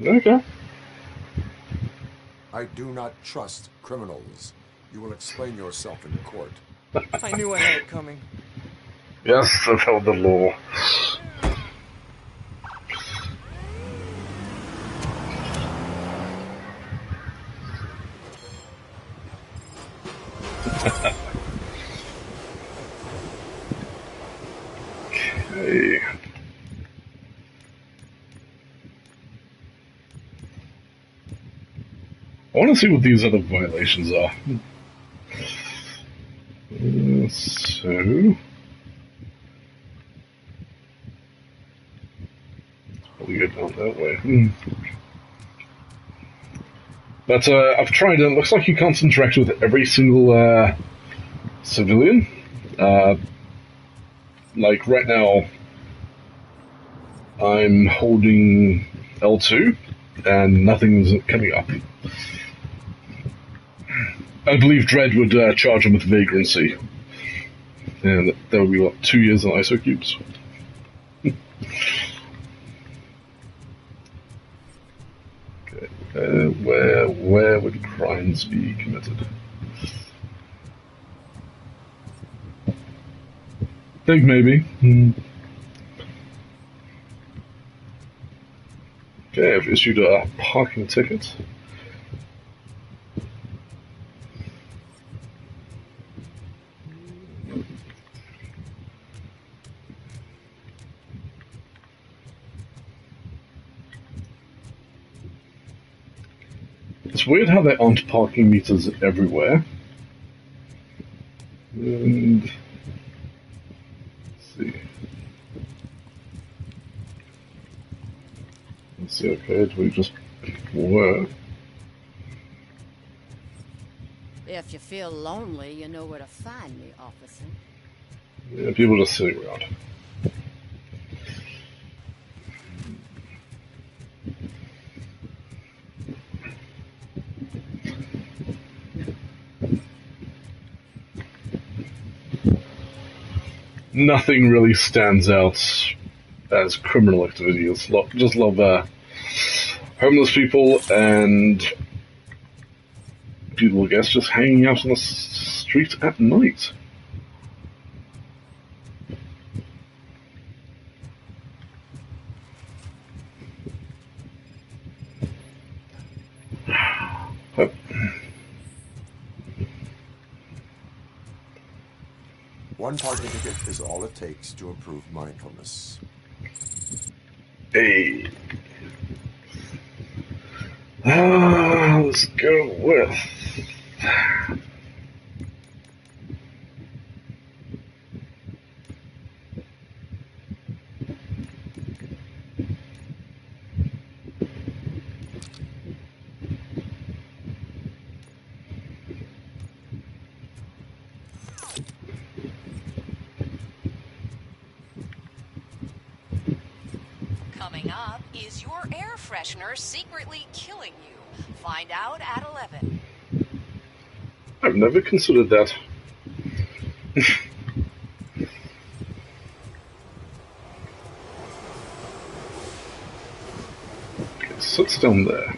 Okay. I do not trust criminals. You will explain yourself in court. I knew I had it coming. Yes, I've held the law. Okay. I want to see what these other violations are. So... we go down that way. But I've tried it. It looks like you can't interact with every single civilian. Like right now, I'm holding L2 and nothing's coming up. I believe Dredd would charge him with vagrancy. And that would be, what, 2 years in ISO cubes? Okay, where would crimes be committed? I think maybe. Okay, I've issued a parking ticket. It's weird how there aren't parking meters everywhere. And let's see. Let's see, okay, do we just were? If you feel lonely, you know where to find me, officer. Yeah, people just sitting around. Nothing really stands out as criminal activity. Just love homeless people and people, I guess, just hanging out on the street at night. Oh. One parking ticket is all it takes to improve mindfulness. Hey. Let's go with... Coming up, is your air freshener secretly killing you? Find out at 11. I've never considered that. Okay, sits down there.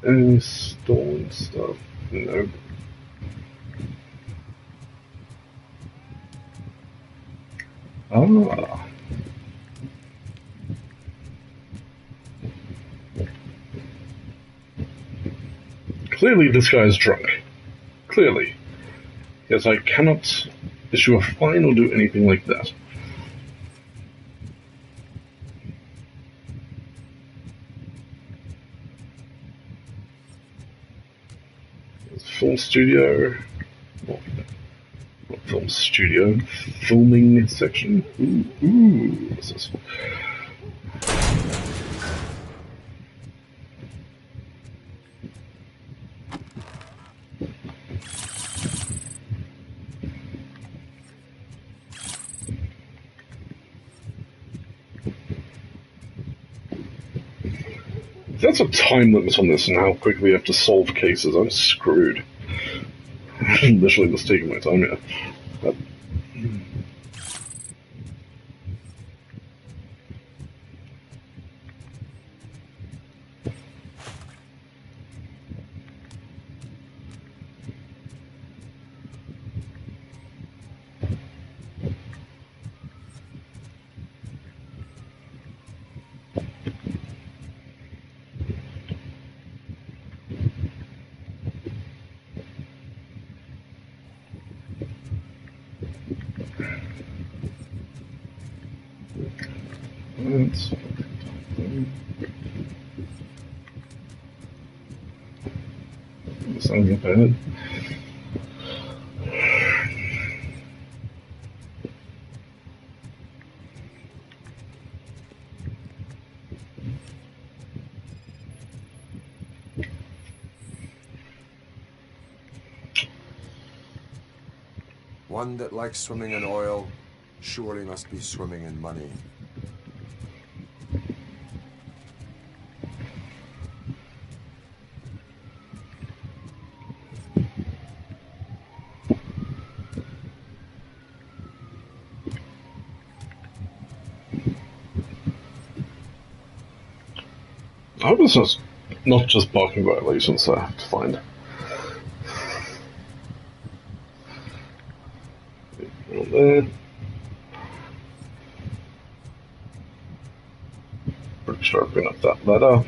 Any stolen stuff? No. Ah. Clearly this guy is drunk. Clearly. Yes, I cannot issue a fine or do anything like that. Film studio. Not film studio. Filming section. Ooh, what's this? If that's a time limit on this and how quickly I have to solve cases, I'm screwed. Literally just taking my time here. Sounds not bad. One that likes swimming in oil surely must be swimming in money. I hope it's not just parking violations I have to find. There. Pretty sure I've been up that ladder.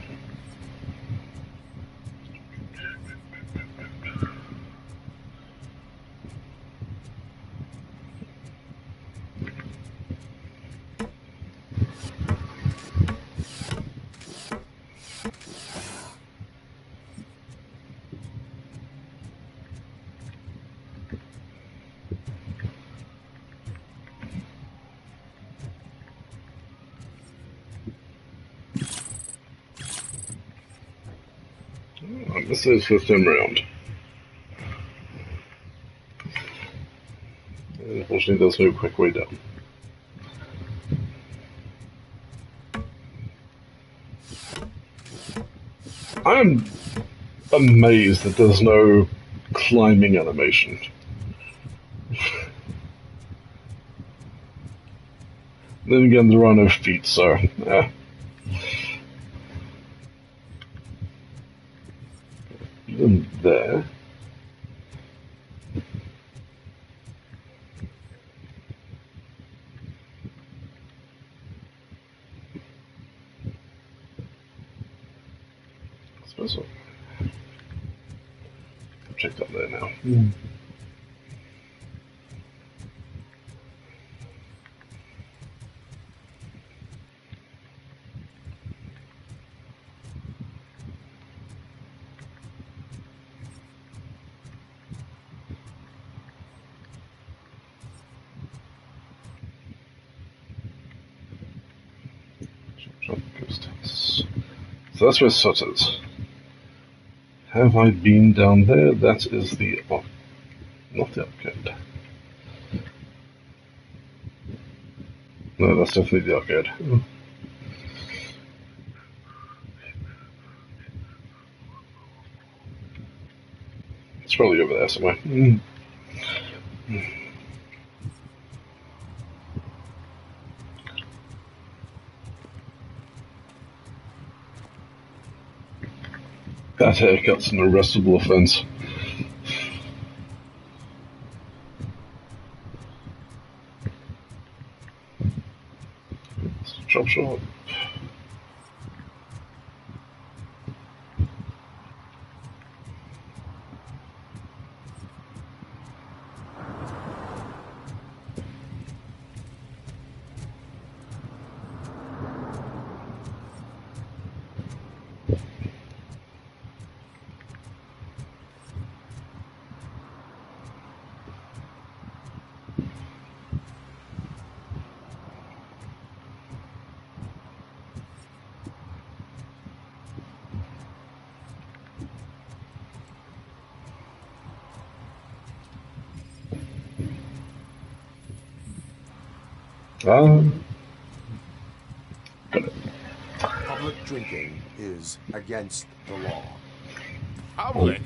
This is first time round. Unfortunately, there's no quick way down. I'm amazed that there's no climbing animation. Then again, there are no feet, so even there. I suppose so. Check that there now. So that's where Sut is. Have I been down there? That is the... Oh, not the arcade. No, that's definitely the arcade. It's probably over there somewhere. That haircut's an arrestable offense. Chop chop. Public drinking is against the law. Public?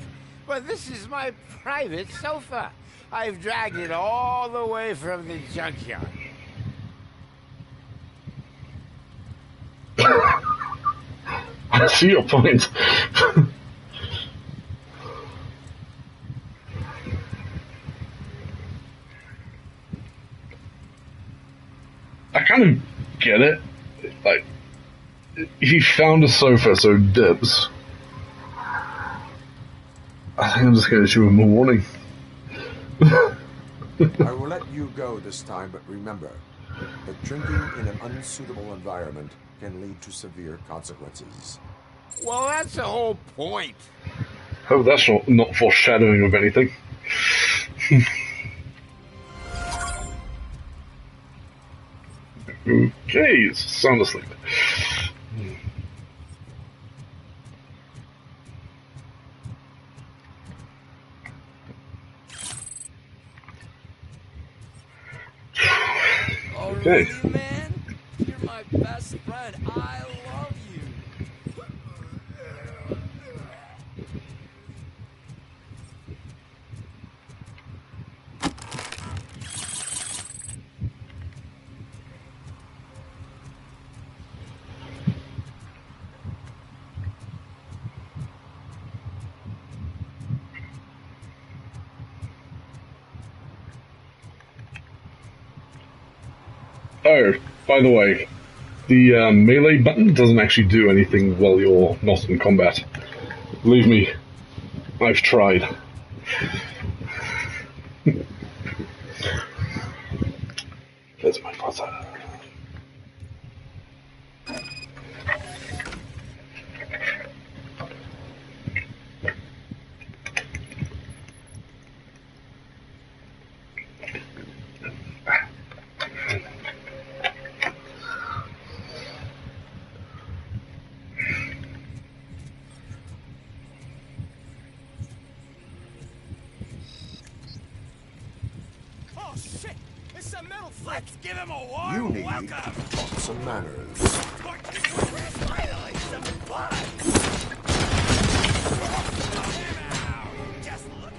But this is my private sofa. I've dragged it all the way from the junkyard. I see your point. I kind of get it. Like, if you found a sofa, so dibs. I think I'm just going to issue him a warning. I will let you go this time, but remember that drinking in an unsuitable environment can lead to severe consequences. Well, that's the whole point. Hope that's not foreshadowing of anything. Okay, it's sound asleep. Okay. Oh, really, man? You're my best friend. I love you. Oh, by the way, the melee button doesn't actually do anything while you're not in combat. Believe me, I've tried. There's my brother. Oh, shit! It's a metal flick! Let's give him a warm You need welcome! to talk some manners. Finally, some blood! Just look.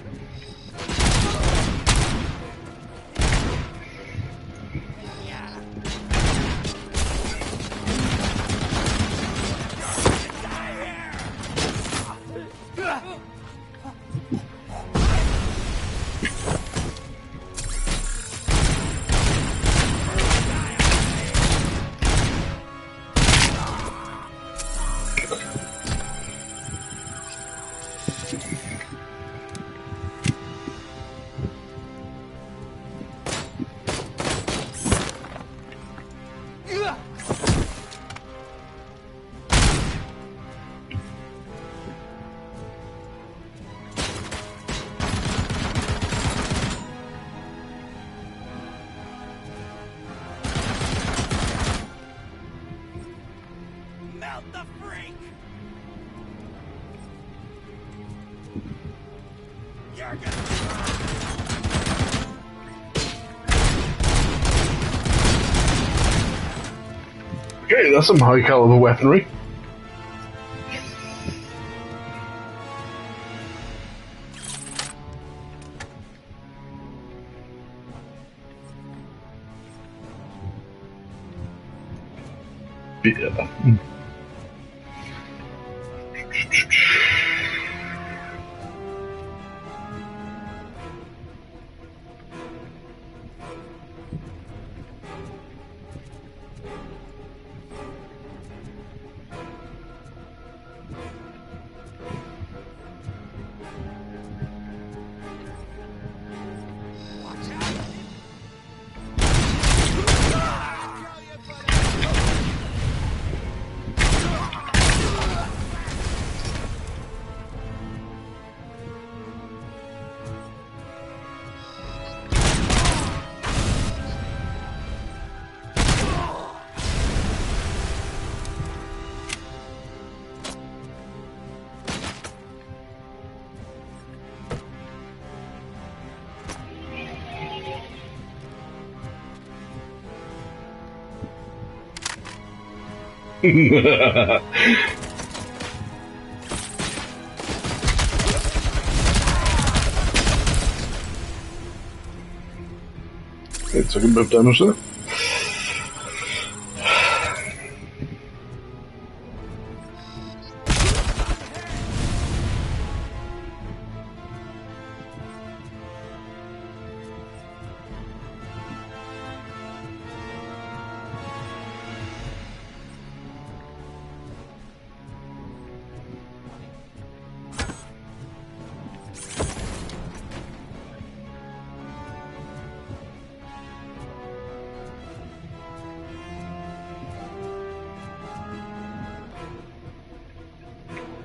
Yeah. Melt the freak! You're gonna... Okay, that's some high caliber weaponry. Yeah. It took a bit of damage there.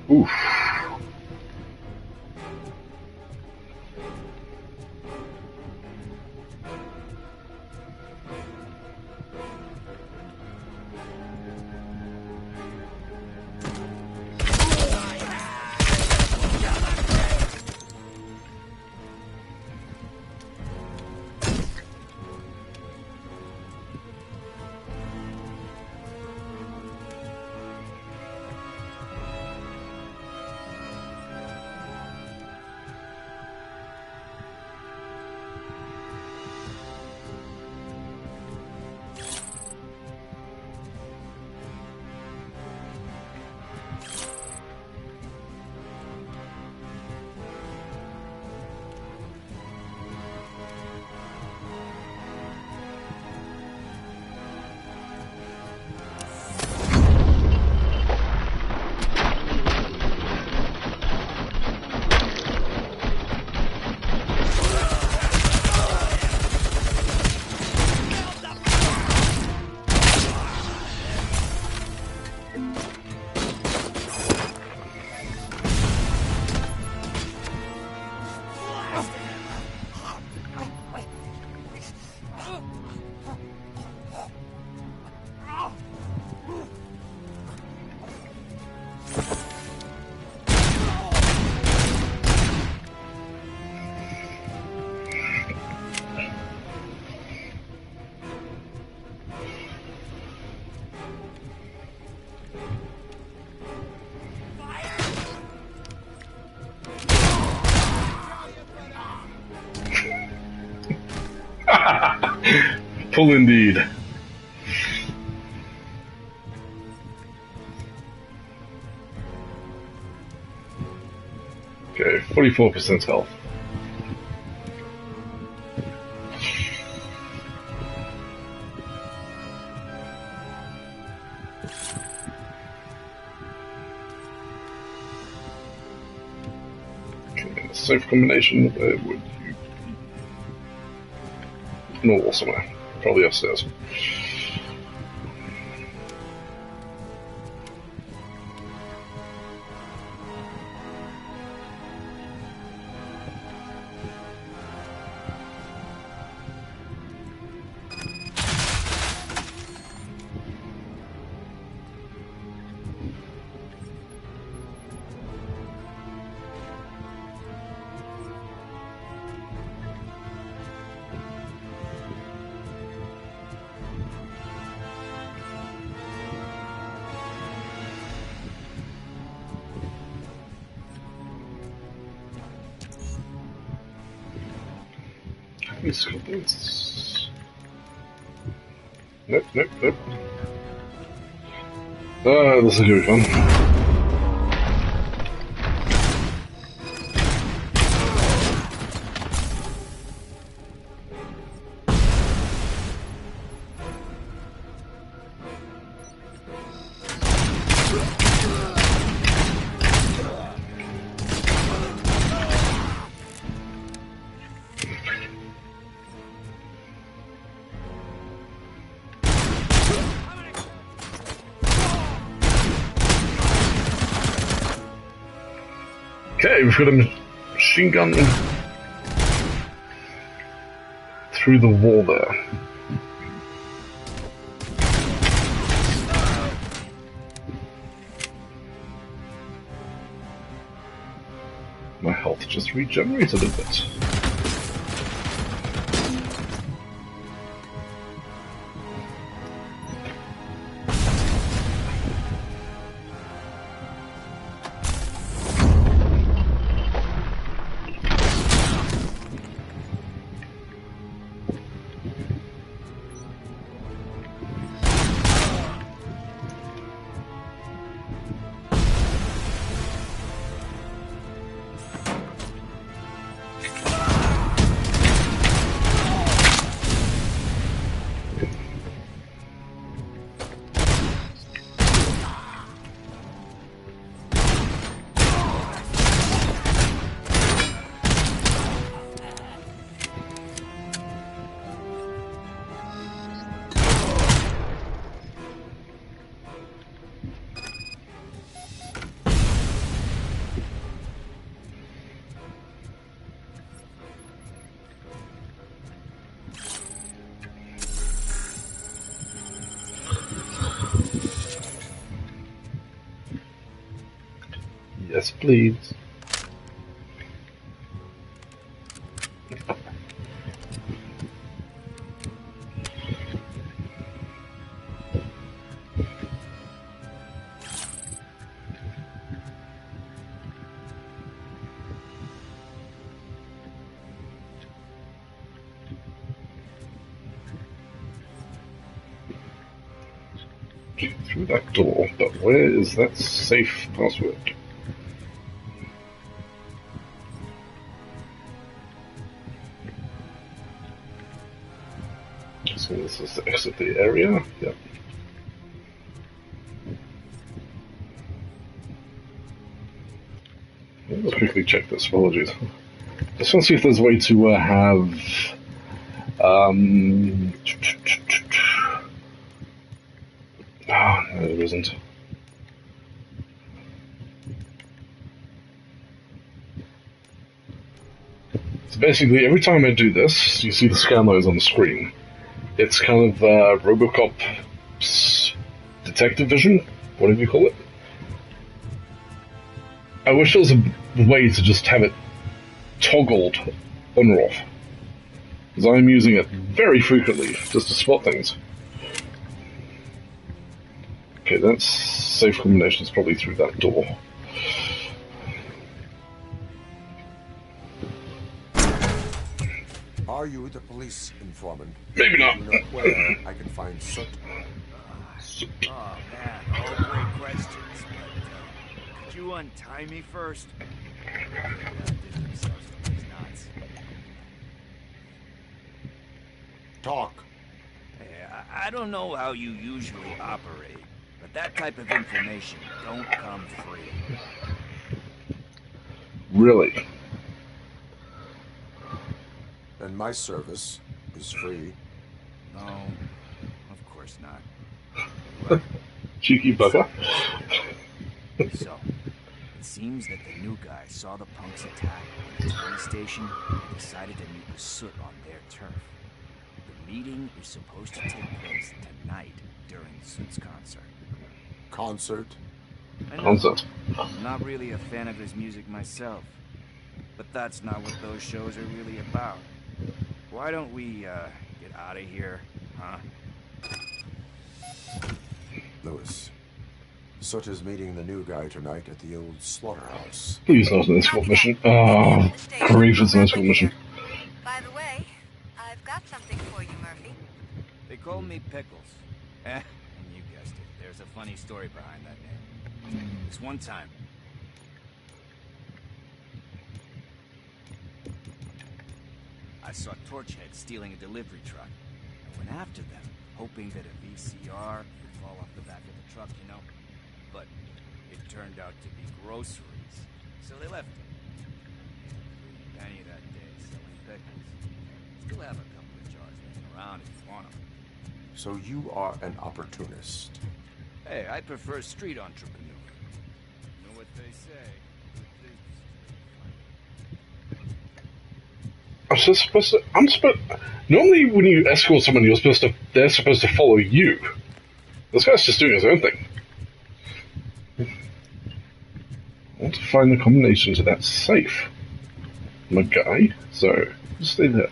Oof. Full indeed. Okay, 44% health. Okay, safe combination, where would you be? Normal somewhere. Probably upstairs. Nope, nope, nope. This is gonna be fun. Okay, we've got a machine gun through the wall there. My health just regenerated a bit. Yes, please. Through that door, but where is that safe password? So this is to exit the area. Yep. Let's quickly check this. Apologies. Just want to see if there's a way to have. Oh, no, there isn't. So basically, every time I do this, you see the scan lines on the screen. It's kind of Robocop detective vision, whatever you call it. I wish there was a way to just have it toggled on or off, because I'm using it very frequently just to spot things. Okay, that's safe combinations probably through that door. Are you the police informant? Maybe not. Do you know where I can find Soot? Oh man, all great questions, but could you untie me first? Talk. Hey, I don't know how you usually operate, but that type of information don't come free. Really? And my service is free. No, of course not. Cheeky bugger. So, it seems that the new guy saw the punks attack at the police station and decided to meet with Soot on their turf. The meeting is supposed to take place tonight during Soot's concert. Concert? Concert. I'm not really a fan of his music myself, but that's not what those shows are really about. Why don't we, get out of here, huh? Lewis, Soot is meeting the new guy tonight at the old slaughterhouse. Please not an escort mission. Oh, great, it's an escort mission. By the way, I've got something for you, Murphy. They call me Pickles. And you guessed it, there's a funny story behind that name. This one time, I saw Torchhead stealing a delivery truck. I went after them, hoping that a VCR would fall off the back of the truck, you know? But it turned out to be groceries, so they left it. Penny that day selling pickles. Still have a couple of jars laying around if you want them. So you are an opportunist. Hey, I prefer street entrepreneur. You know what they say? Normally when you escort someone, they're supposed to follow you. This guy's just doing his own thing. I want to find the combination to that safe, my guy. So, just stay there.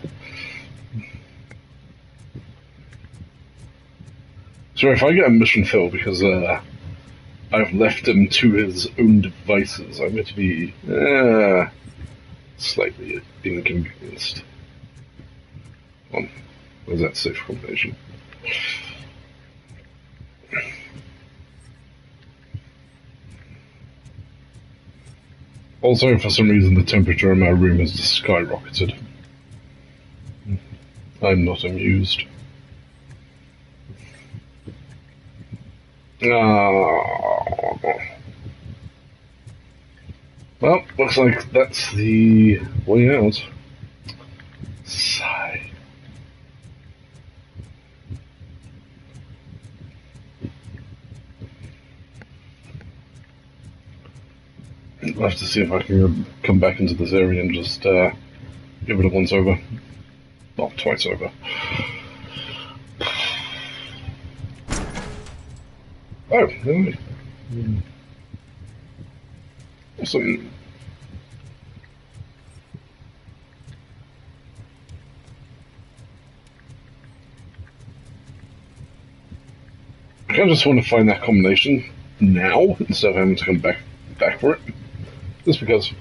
So if I get a mission failed because I've left him to his own devices, I'm going to be slightly inconvenienced. Where's that safe combination? Also, for some reason, the temperature in my room has just skyrocketed. I'm not amused. Well, looks like that's the way out. Sigh. I'll have to see if I can come back into this area and just give it a once over. Well, twice over. Oh, really? Awesome. I kind of just want to find that combination now instead of having to come back for it. Just because.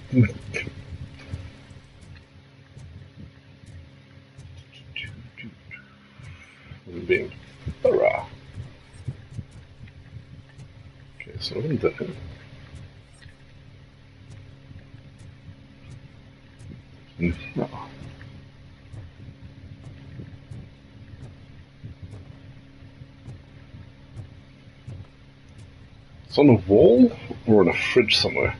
Being thorough. Okay, so I'm done. No. It's on a wall or on a fridge somewhere.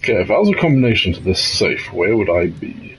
Okay, if I was a combination to this safe, where would I be?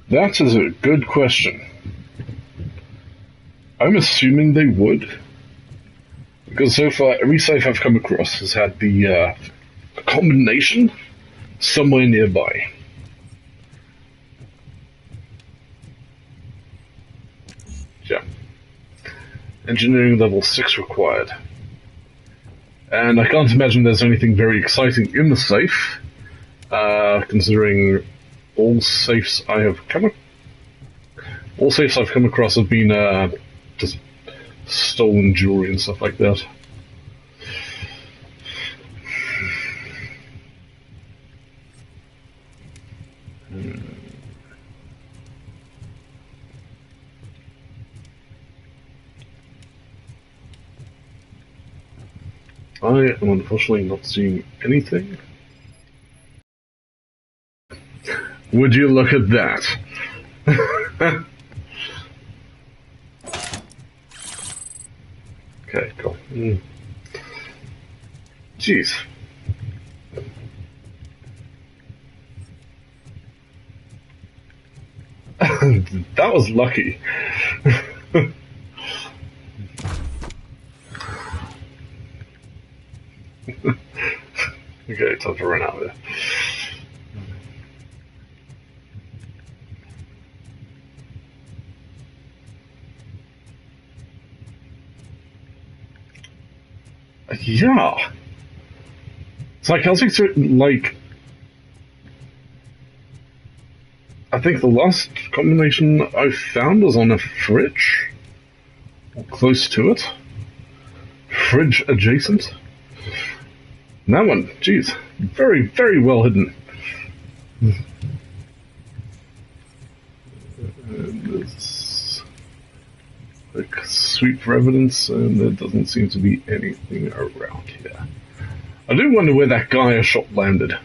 That is a good question. I'm assuming they would, because so far every safe I've come across has had the combination somewhere nearby. Yeah. Engineering level 6 required. And I can't imagine there's anything very exciting in the safe, considering all safes I've come across have been just stolen jewelry and stuff like that. I am unfortunately not seeing anything. Would you look at that? Okay, cool. Jeez. That was lucky. Okay, time to run out there. Yeah. It's like, I was like, I think the last combination I found was on a fridge, or close to it. fridge adjacent. And that one, geez, very, very well hidden. And there's like sweep for evidence, and there doesn't seem to be anything around here. I do wonder where that guy I shot landed.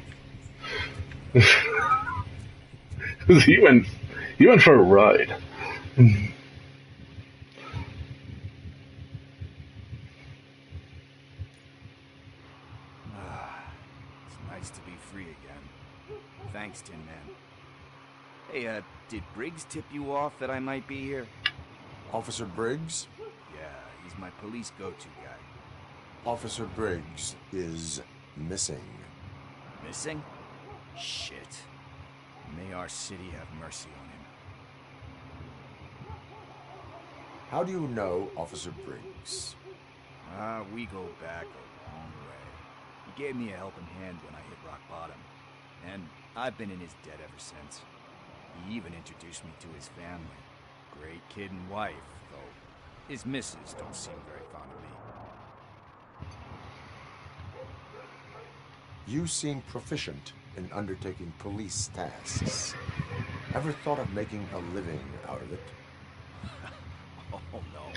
Because he went for a ride. It's nice to be free again. Thanks, Tin Man. Hey, did Briggs tip you off that I might be here? Officer Briggs? Yeah, he's my police go-to guy. Officer Briggs is missing. Missing? Shit. May our city have mercy on him. How do you know Officer Briggs? We go back a long way. He gave me a helping hand when I hit rock bottom. And I've been in his debt ever since. He even introduced me to his family. Great kid and wife, though his missus don't seem very fond of me. You seem proficient in undertaking police tasks. Ever thought of making a living out of it? Oh, no.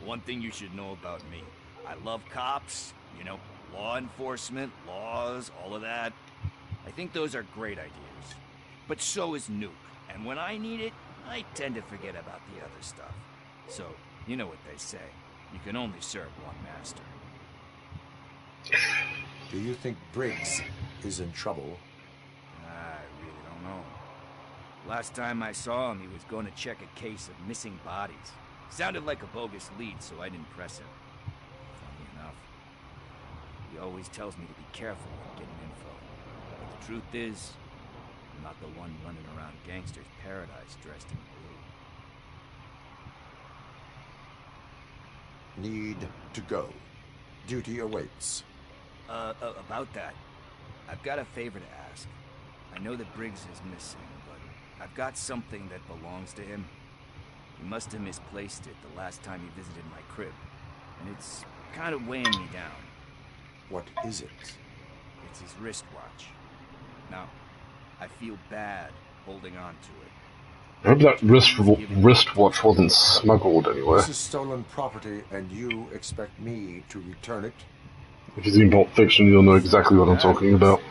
One thing you should know about me. I love cops, you know, law enforcement, laws, all of that. I think those are great ideas. But so is Nuke. And when I need it, I tend to forget about the other stuff. So, you know what they say. You can only serve one master. Do you think Briggs is in trouble? I really don't know. Last time I saw him, he was going to check a case of missing bodies. Sounded like a bogus lead, so I didn't press him. Funny enough. He always tells me to be careful when getting info. But the truth is, I'm not the one running around Gangster's Paradise dressed in blue. Need to go. Duty awaits. About that, I've got a favor to ask. I know that Briggs is missing, but I've got something that belongs to him. He must have misplaced it the last time he visited my crib, and it's kind of weighing me down. What is it? It's his wristwatch. Now, I feel bad holding on to it. I hope that wristwatch wasn't smuggled anywhere. This is stolen property, and you expect me to return it? If you've seen Pulp Fiction, you'll know exactly what I'm talking about.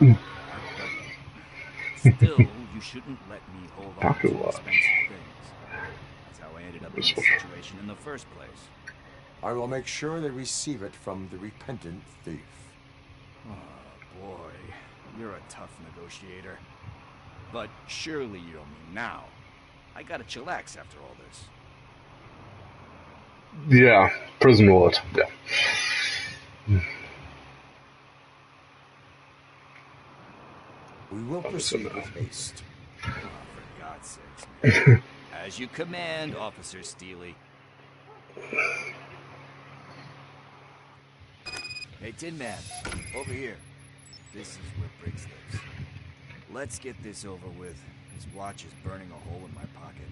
Still, you shouldn't let me hold on Pocket to watch. expensive things. That's how I ended up in this situation in the first place. I will make sure they receive it from the repentant thief. Oh, boy. You're a tough negotiator. But surely you don't mean now. I gotta chillax after all this. Yeah, prison wallet, yeah. We will proceed with haste. Oh, for God's sakes, man. As you command, Officer Steely. Hey, Tin Man, over here. This is where Briggs lives. Let's get this over with. His watch is burning a hole in my pocket.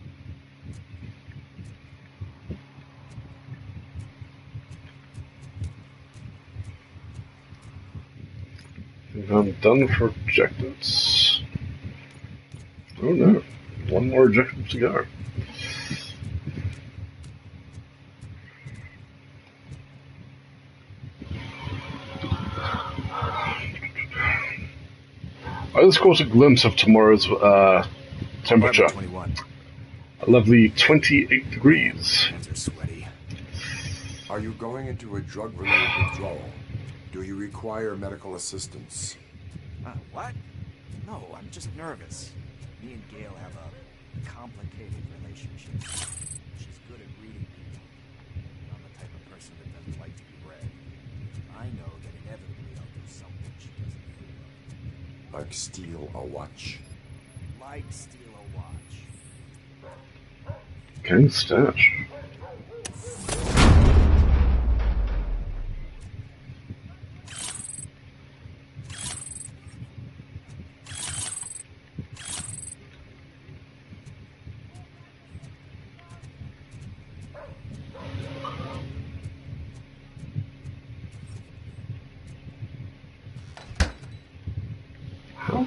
I'm done for objectives. Oh no, one more objective to go. I just caught a glimpse of tomorrow's temperature. 21. A lovely 28 degrees. Hands are sweaty. Are you going into a drug-related withdrawal? Do you require medical assistance? What? No, I'm just nervous. Me and Gail have a complicated relationship. She's good at reading people. I'm the type of person that doesn't like to be read. I know that inevitably I'll do something she doesn't approve of. Like steal a watch? Like steal a watch. Gang stash.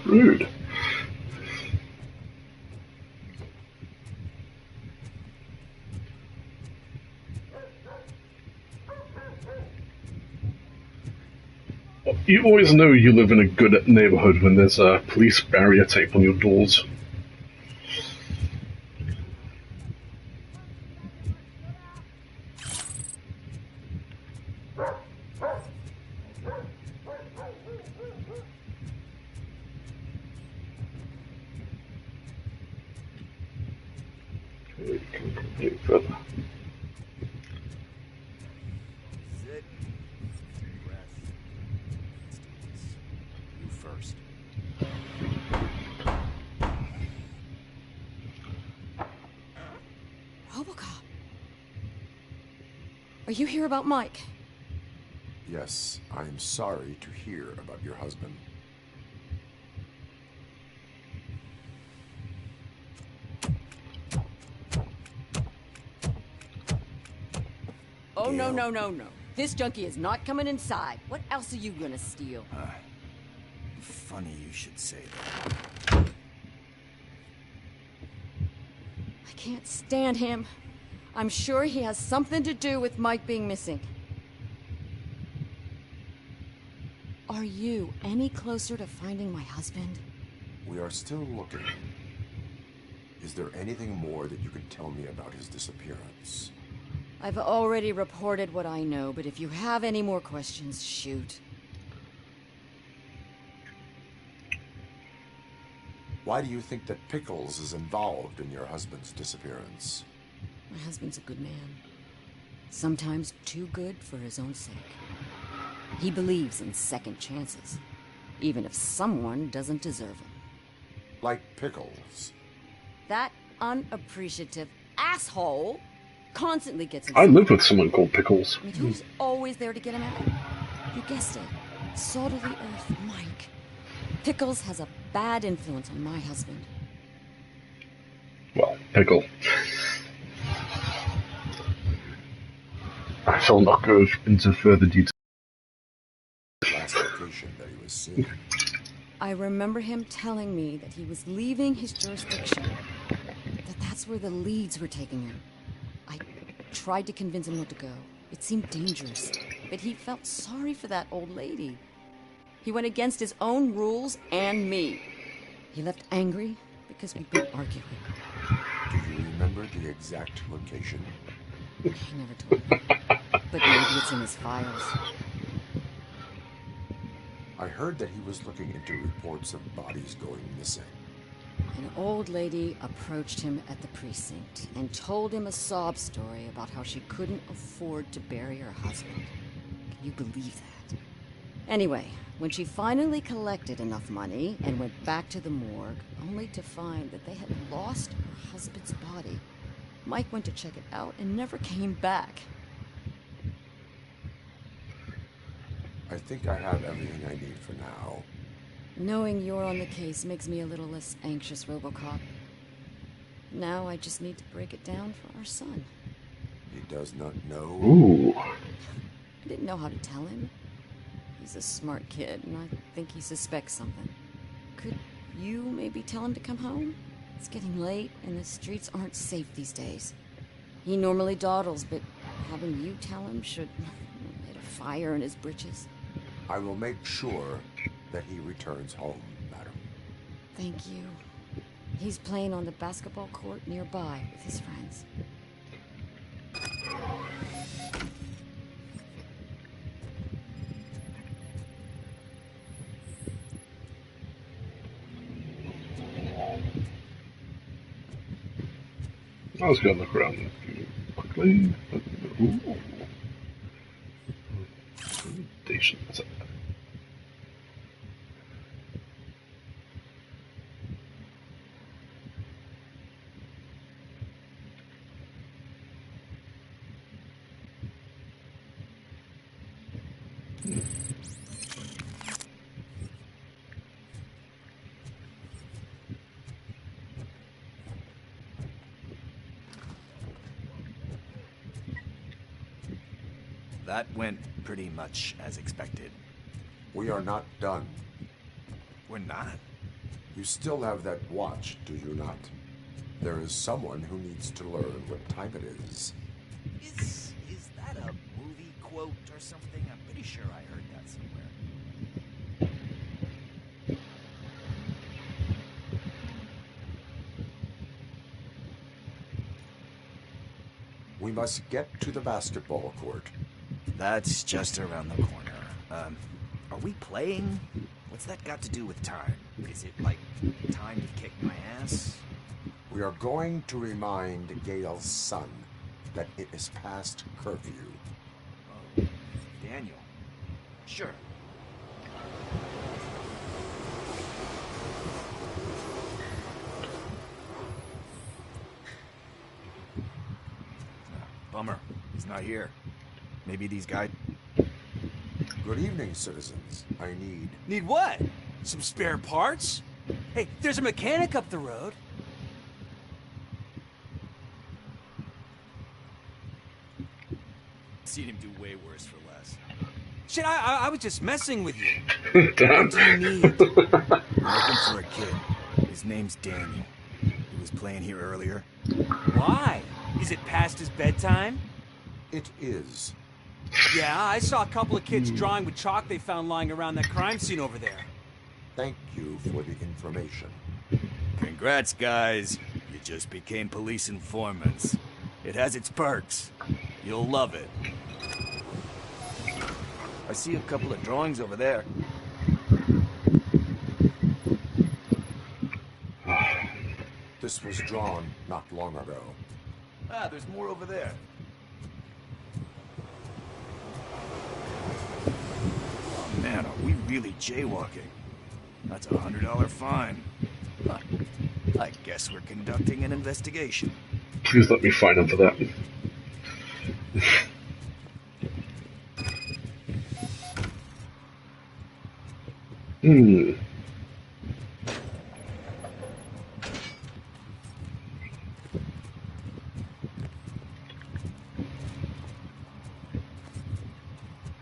Rude. You always know you live in a good neighborhood when there's a police barrier tape on your doors. Okay, come complete further. Sit. Breath. Let's do this. You first. Robocop. Are you here about Mike? Yes, I am sorry to hear about your husband. Oh, no, no, no, no. This junkie is not coming inside. What else are you gonna steal? Funny you should say that. I can't stand him. I'm sure he has something to do with Mike being missing. Are you any closer to finding my husband? We are still looking. Is there anything more that you can tell me about his disappearance? I've already reported what I know, but if you have any more questions, shoot. Why do you think that Pickles is involved in your husband's disappearance? My husband's a good man. Sometimes too good for his own sake. He believes in second chances, even if someone doesn't deserve them. Like Pickles? That unappreciative asshole constantly gets I himself. live with someone called Pickles. I mean, who's always there to get him out? You guessed it. Salt of the earth, Mike. Pickles has a bad influence on my husband. Well, Pickle. I shall not go into further detail. Last location that he was seen. I remember him telling me that he was leaving his jurisdiction. That's where the leads were taking him. I tried to convince him not to go. It seemed dangerous, but he felt sorry for that old lady. He went against his own rules and me. He left angry because we'd been arguing. Do you remember the exact location? He never told me, but maybe it's in his files. I heard that he was looking into reports of bodies going missing. An old lady approached him at the precinct and told him a sob story about how she couldn't afford to bury her husband. Can you believe that? Anyway, when she finally collected enough money and went back to the morgue, only to find that they had lost her husband's body, Mike went to check it out and never came back. I think I have everything I need for now. Knowing you're on the case makes me a little less anxious, Robocop. Now I just need to break it down for our son. He does not know. Ooh. I didn't know how to tell him. He's a smart kid, and I think he suspects something. Could you maybe tell him to come home? It's getting late, and the streets aren't safe these days. He normally dawdles, but having you tell him should light a fire in his britches. I will make sure that he returns home, madam. Thank you. He's playing on the basketball court nearby with his friends. I was going to look around quickly. Ooh. Station. What's up? That went pretty much as expected. We are not done. We're not? You still have that watch, do you not? There is someone who needs to learn what time it is. Is that a movie quote or something? I'm pretty sure I heard that somewhere. We must get to the basketball court. That's just around the corner. Are we playing? What's that got to do with time? Is it like time to kick my ass? We are going to remind Gail's son that it is past curfew. Oh, Daniel. Sure. Bummer. He's not here. Maybe these guys... Good evening, citizens. I need... Need what? Some spare parts? Hey, there's a mechanic up the road. Seen him do way worse for less. Shit, I was just messing with you. Damn. What do you need? I'm looking for a kid. His name's Daniel. He was playing here earlier. Why? Is it past his bedtime? It is. Yeah, I saw a couple of kids drawing with chalk they found lying around that crime scene over there. Thank you for the information. Congrats, guys. You just became police informants. It has its perks. You'll love it. I see a couple of drawings over there. This was drawn not long ago. Ah, there's more over there. Oh man, are we really jaywalking? That's a $100 fine. Huh. I guess we're conducting an investigation. Please let me find him for that.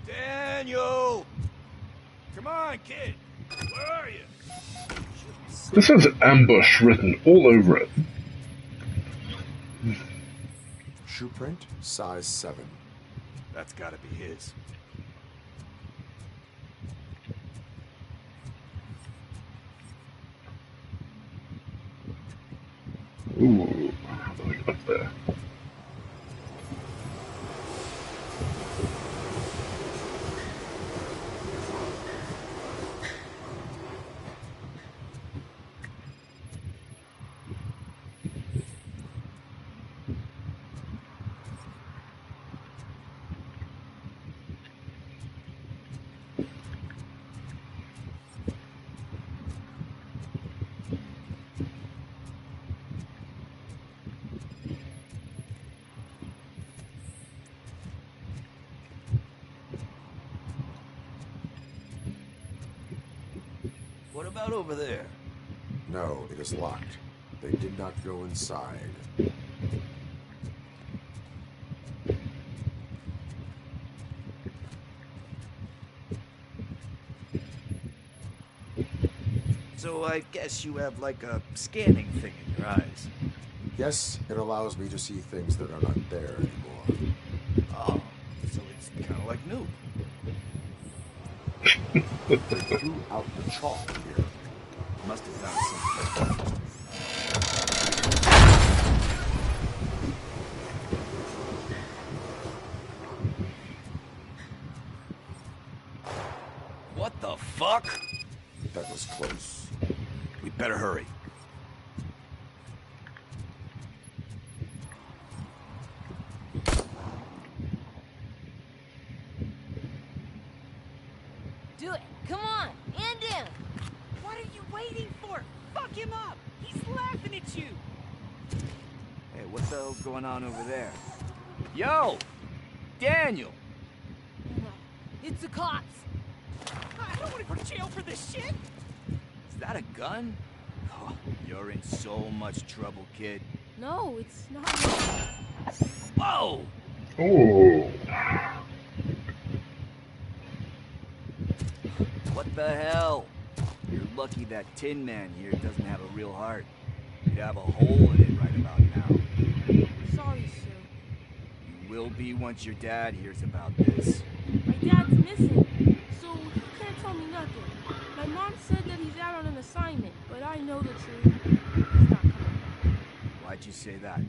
Daniel! Come on, kid. Where are you? This has ambush written all over it. Shoe print, size 7. That's gotta be his. Ooh, how do I get up there? What about over there? No, it is locked. They did not go inside. So I guess you have like a scanning thing in your eyes. Yes, it allows me to see things that are not there anymore. Oh, so it's kind of like new. They threw out the chalk here. Must have found something. What the fuck? That was close. We better hurry. Do it. Come on. End him. What are you waiting for? Fuck him up! He's laughing at you! Hey, what the hell's going on over there? Yo! Daniel! It's the cops. I don't want to go to jail for this shit! Is that a gun? Oh, you're in so much trouble, kid. No, it's not. Whoa! Ooh. What the hell? You're lucky that Tin Man here doesn't have a real heart. You'd have a hole in it right about now. Sorry, sir. You will be once your dad hears about this. My dad's missing, so he can't tell me nothing. My mom said that he's out on an assignment, but I know the truth. He's not coming back. Why'd you say that?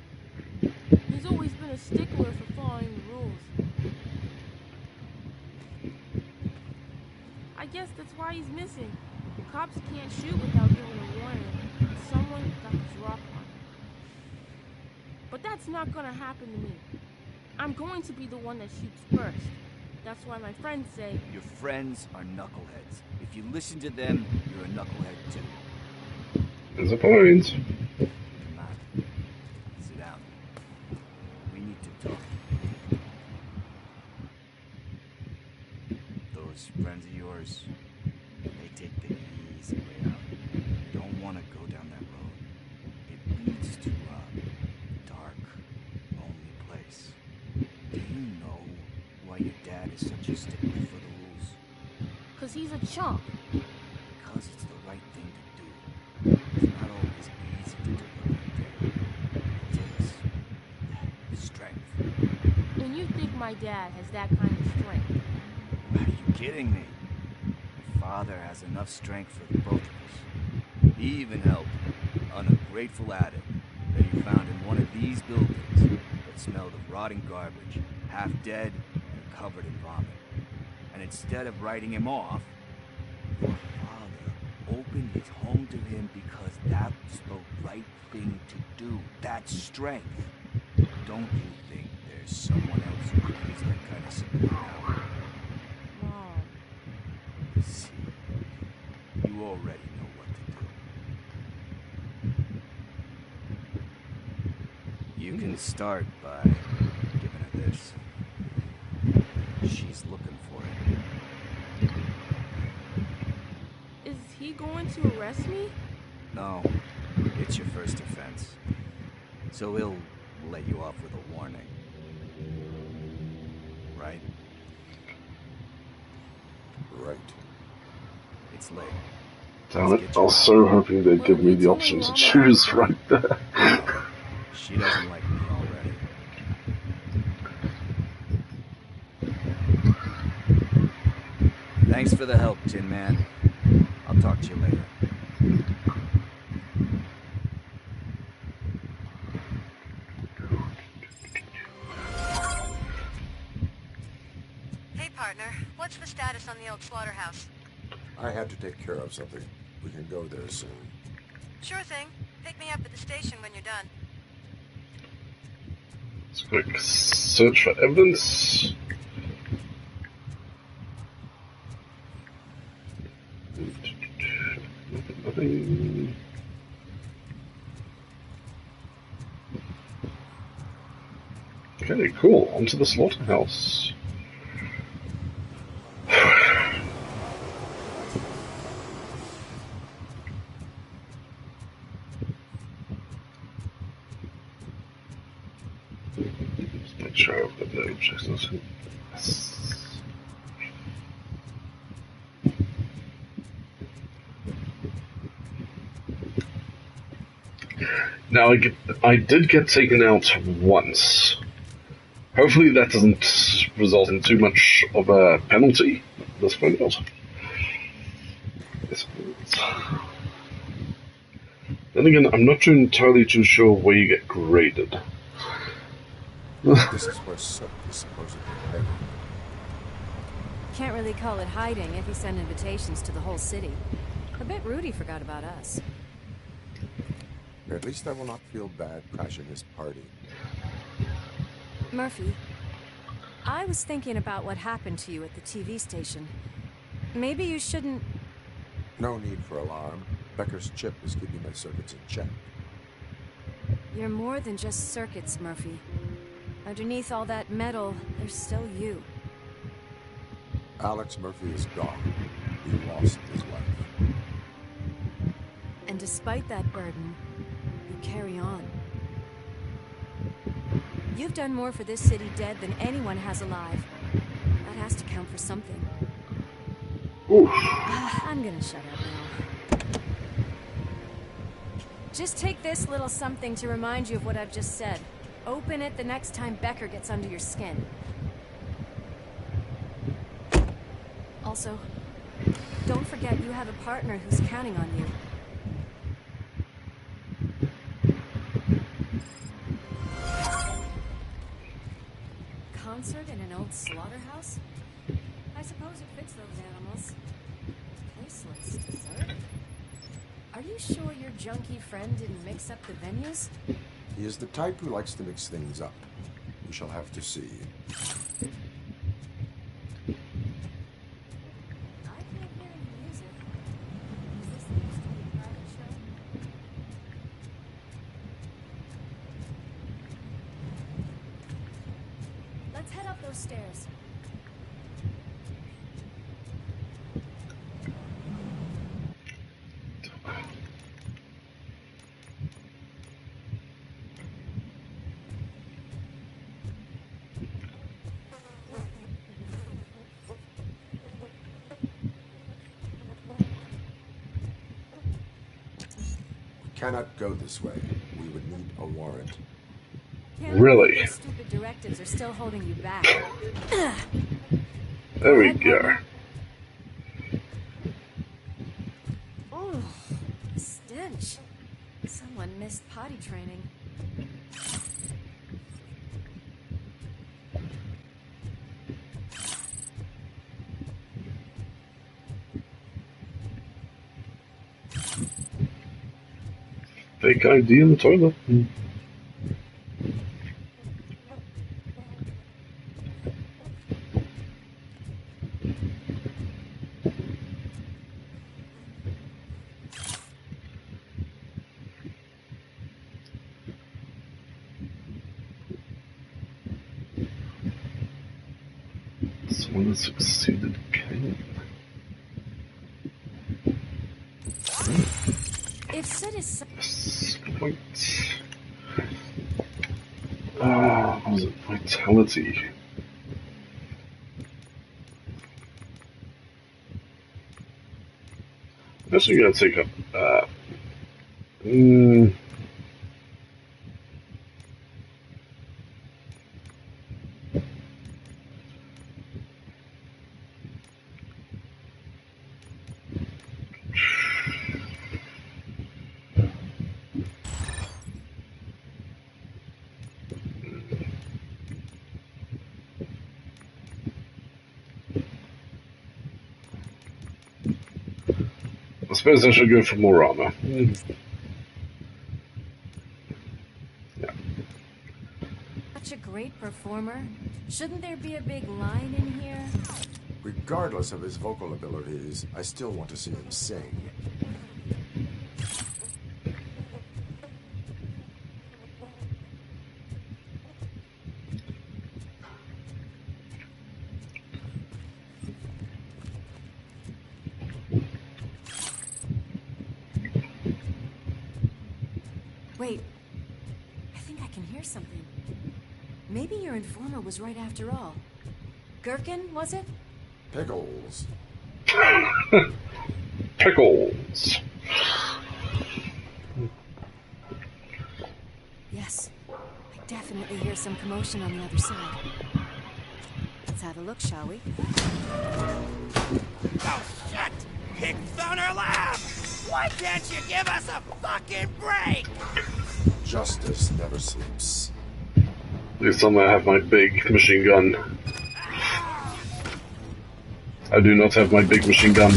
He's always been a stickler for following the rules. I guess that's why he's missing. Cops can't shoot without giving a warning. Someone got the drop on him. But that's not gonna happen to me. I'm going to be the one that shoots first. That's why my friends say... Your friends are knuckleheads. If you listen to them, you're a knucklehead too. There's a point. Come on. Sit down. We need to talk. Those friends of yours, they take the easy way out. You don't want to go down that road. It leads to a dark, lonely place. Do you know why your dad is such a stickler for the rules? 'Cause he's a chump. Because it's the right thing to do. It's not always easy to do the right thing. It is strength. And you think my dad has that kind of strength? Are you kidding me? Your father has enough strength for the both of us. He even helped an ungrateful addict that he found in one of these buildings that smelled of rotting garbage, half dead and covered in vomit. And instead of writing him off, your father opened his home to him because that was the right thing to do. That's strength. Don't you think there's someone else who could use that kind of support now? Mom. See, you already know what to do. You can start by giving her this. She's looking for it. Is he going to arrest me? No, it's your first offense. So he'll let you off with a warning. Right? Right. It's late. Damn it, I was so hoping they'd give me the option to choose right there. She doesn't like me already. Thanks for the help, Tin Man. I'll talk to you later. Hey, partner. What's the status on the old slaughterhouse? I had to take care of something. We can go there soon. Sure thing. Pick me up at the station when you're done. Let's quick search for evidence. Nothing. Okay, cool. Onto the slaughterhouse. Just make sure I've got no objections. Yes. Now I did get taken out once. Hopefully that doesn't result in too much of a penalty. Let's find out. Then again, I'm not entirely too sure where you get graded. This is where Soap is supposedly hiding. Can't really call it hiding if he sent invitations to the whole city. I bet Rudy forgot about us. At least I will not feel bad crashing his party. Murphy, I was thinking about what happened to you at the TV station. Maybe you shouldn't... No need for alarm. Becker's chip is keeping my circuits in check. You're more than just circuits, Murphy. Underneath all that metal, there's still you. Alex Murphy is gone. He lost his life. And despite that burden, you carry on. You've done more for this city dead than anyone has alive. That has to count for something. Oof. I'm gonna shut up now. Just take this little something to remind you of what I've just said. Open it the next time Becker gets under your skin. Also, don't forget you have a partner who's counting on you. Concert in an old slaughterhouse? I suppose it fits those animals. Place looks deserted. Are you sure your junkie friend didn't mix up the venues? He is the type who likes to mix things up. We shall have to see. Let's head up those stairs. Cannot go this way. We would need a warrant. Really? Those stupid directives are still holding you back. There we go. Oh, stench. Someone missed potty training. Fake ID in the toilet. Someone has succeeded Kane. If Sid is What was it? Vitality. I guess we're gonna take up I suppose I should go for more armor. such a great performer, shouldn't there be a big line in here? Regardless of his vocal abilities, I still want to see him sing. Wait, I think I can hear something. Maybe your informer was right after all. Gherkin, was it? Pickles. Pickles. Yes, I definitely hear some commotion on the other side. Let's have a look, shall we? Oh, shit! Pick Thunder Lab! Why can't you give us a fucking break? Justice never sleeps. At least I might have my big machine gun. I do not have my big machine gun.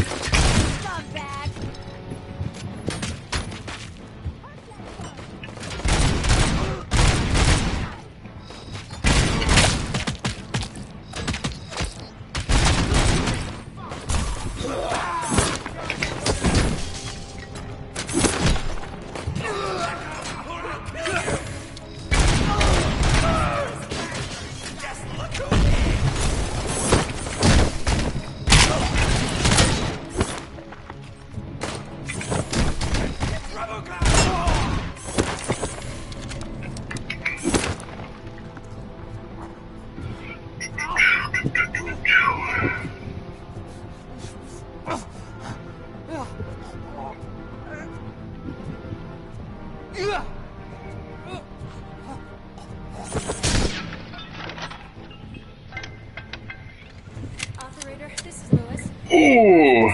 Ooh!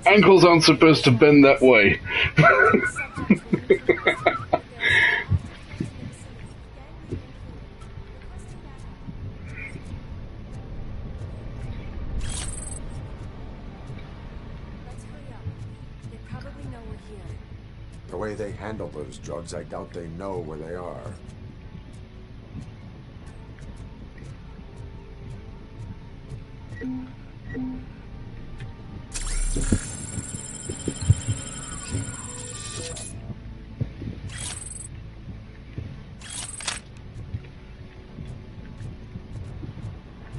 Ankles aren't supposed to bend that way. The way they handle those drugs, I doubt they know where they are.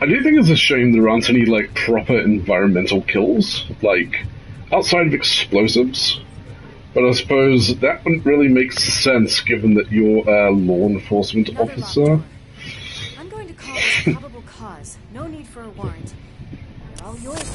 I do think it's a shame there aren't any, like, proper environmental kills, like, outside of explosives. But I suppose that wouldn't really make sense given that you're a law enforcement officer. I'm going to call this probable cause. No need for a warrant. They're all yours.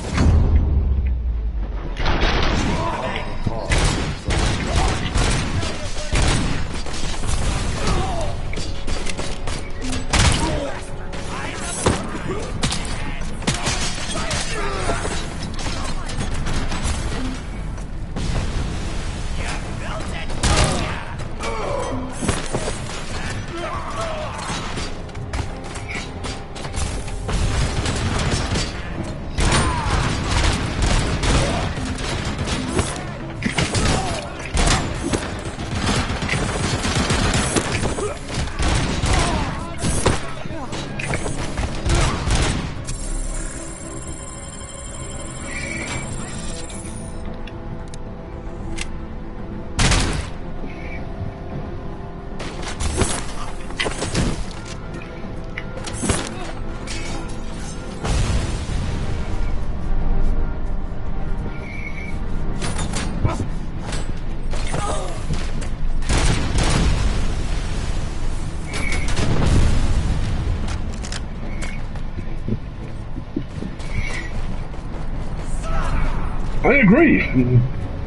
I agree.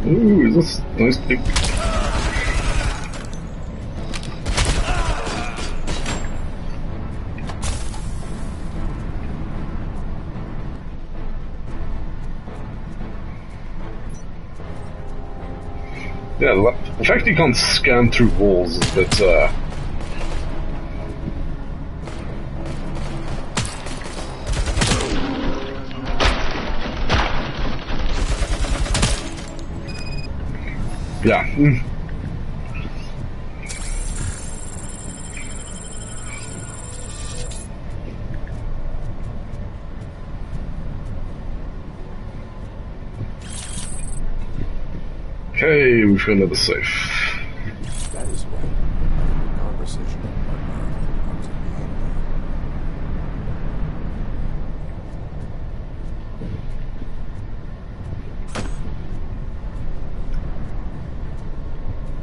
Ooh, is this nice big... Yeah, the fact you can't scan through walls is a bit, yeah. Okay, we've got another safe. That is when conversation comes in handy.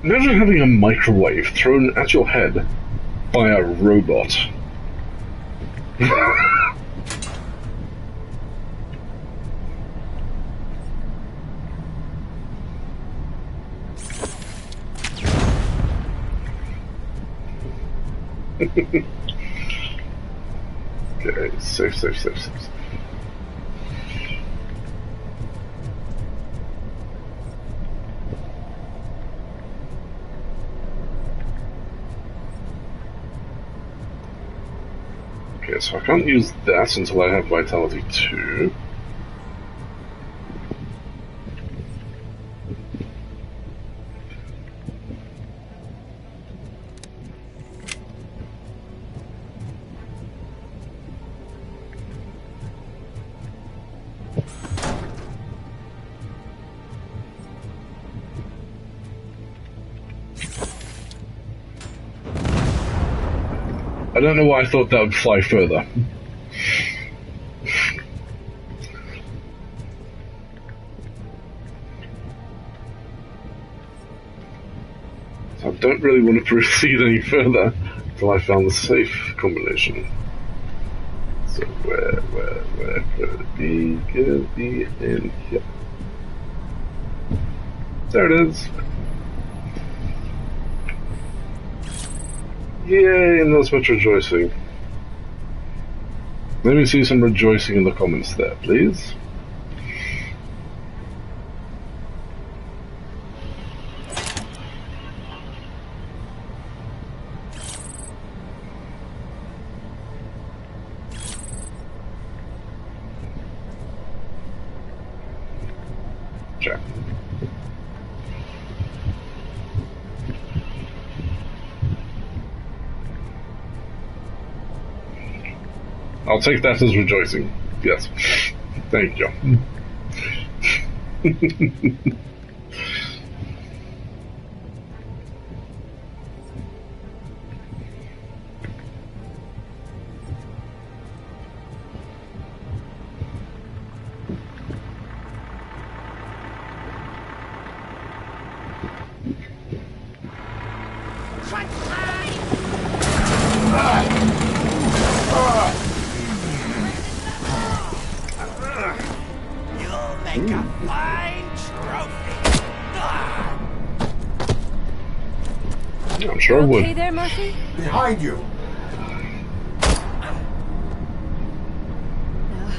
Imagine having a microwave thrown at your head by a robot. Okay, safe. Okay, so I can't use that until I have Vitality 2. I don't know why I thought that would fly further. So I don't really want to proceed any further until I found the safe combination. So where could it be? Could it be in here? There it is. Yay, and that's much rejoicing. Let me see some rejoicing in the comments there, please. Check. I'll take that as rejoicing. Yes. Thank you. You'll make a fine trophy. Yeah, I'm sure I would. Okay there, Murphy? Behind you!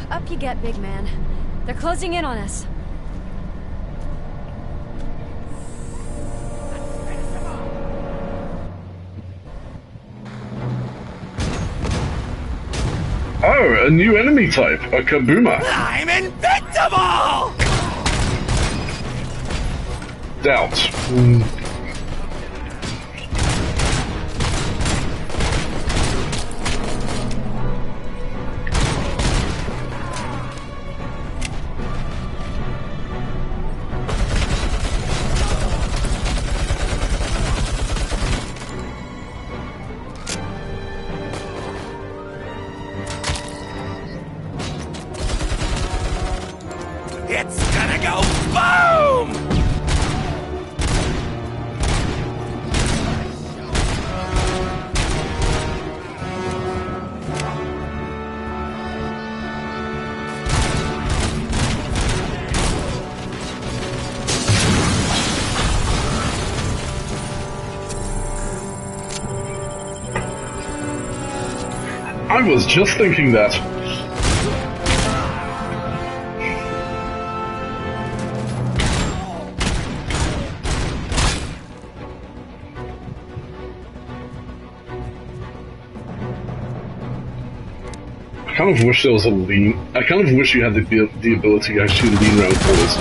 Up you get, big man. They're closing in on us. Oh, a new enemy type, a Kabuma. I'm invincible! Doubt. It's gonna go boom! I was just thinking that. I kind of wish there was a lean. I kind of wish you had the ability to actually lean around corners.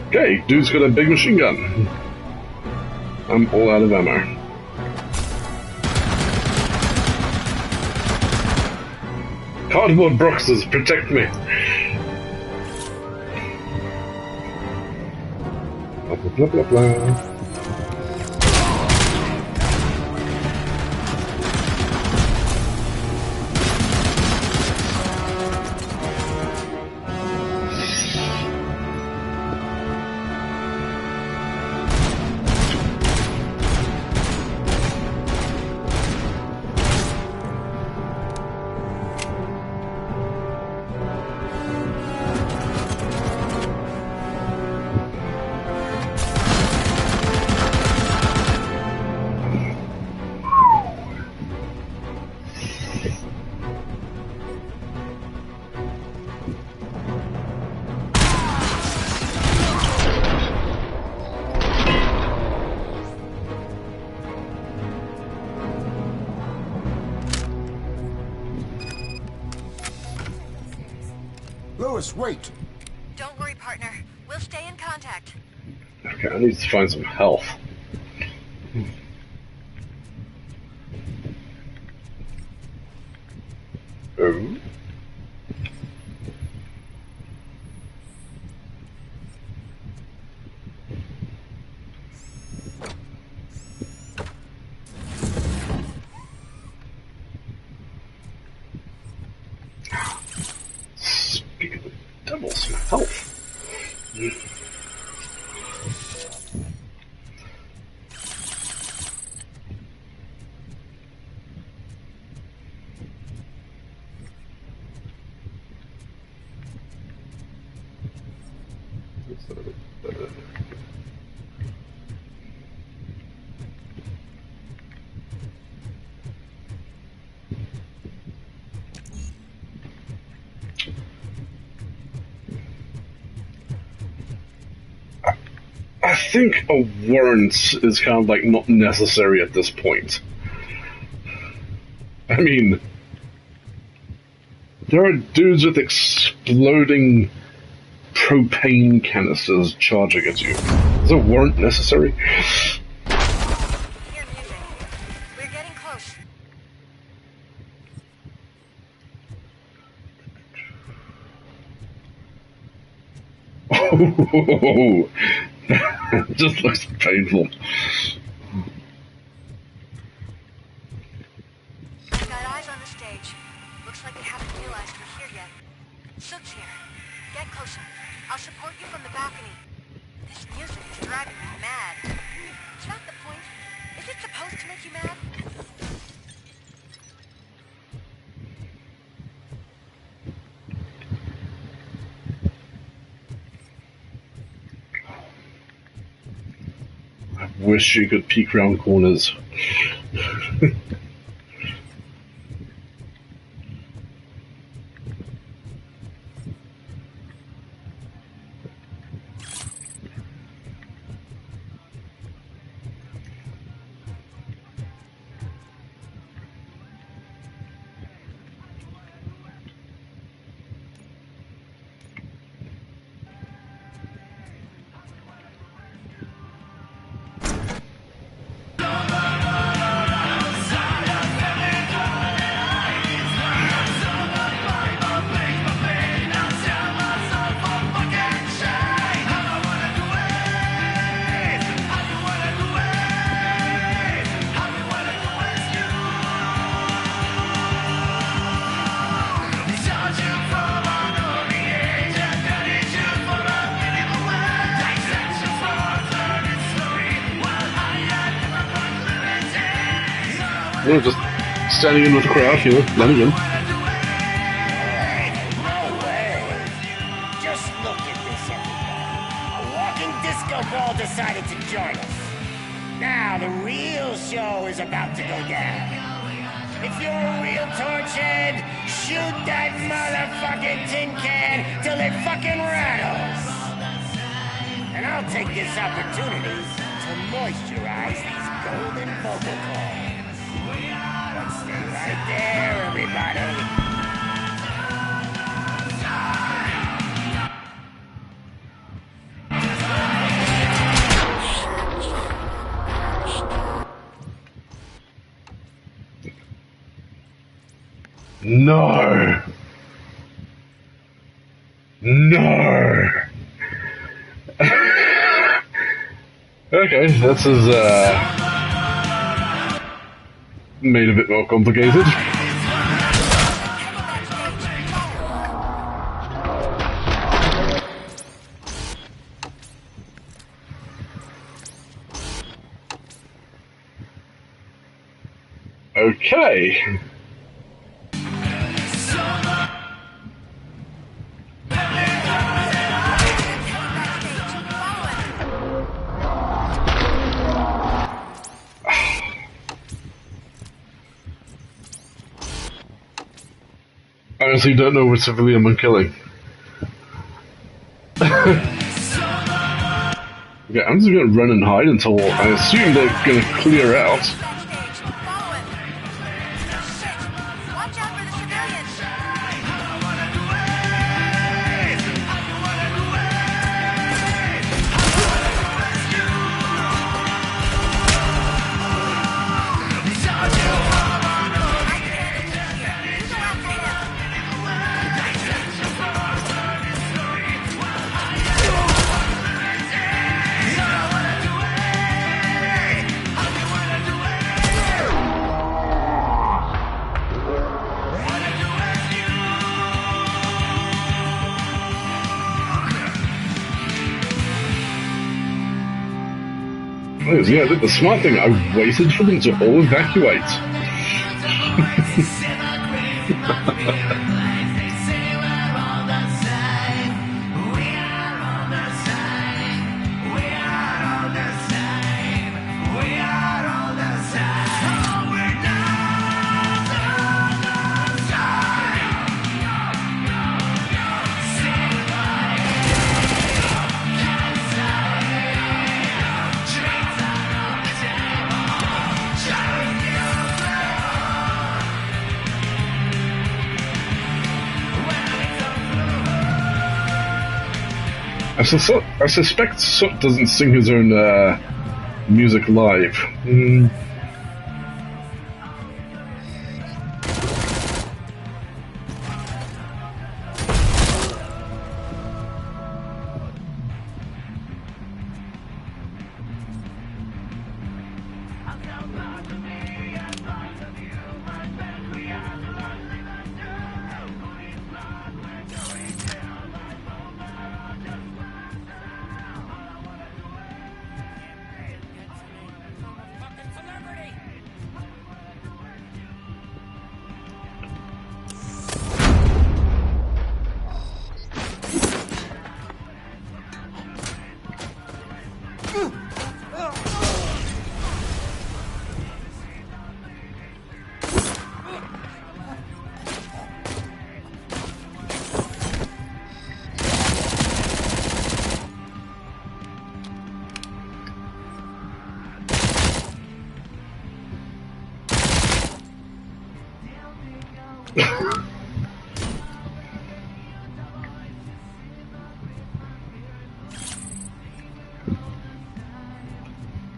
Okay, dude's got a big machine gun. I'm all out of ammo. Cardboard boxes, protect me. Blah blah blah blah blah. Lewis, wait! Don't worry, partner. We'll stay in contact. Okay, I need to find some health. Oh. Speak of the devil, some health. I think a warrant is kind of like not necessary at this point. I mean, there are dudes with exploding propane canisters charging at you. Is a warrant necessary? Hear music. We're getting close. Oh, that just looks painful. I've got eyes on the stage. Looks like they haven't realized we're here yet. Sook's here. Get closer. I'll support you from the balcony. This music is driving me mad. It's not the point. Is it supposed to make you mad? I wish you could peek round corners. We're just standing in with the crowd, you know, blending in. No way. Just look at this, everybody. A walking disco ball decided to join us. Now the real show is about to go down. If you're a real torchhead, shoot that motherfucking tin can till it fucking rattles. And I'll take this opportunity to moisturize these golden vocal cords. Stay right there, everybody. No. No. Okay, this is made a bit more complicated. Okay. I honestly don't know what civilian I'm killing. Okay, I'm just gonna run and hide until I assume they're gonna clear out. Yeah, the smart thing, I waited for them to all evacuate. I suspect Soot doesn't sing his own music live.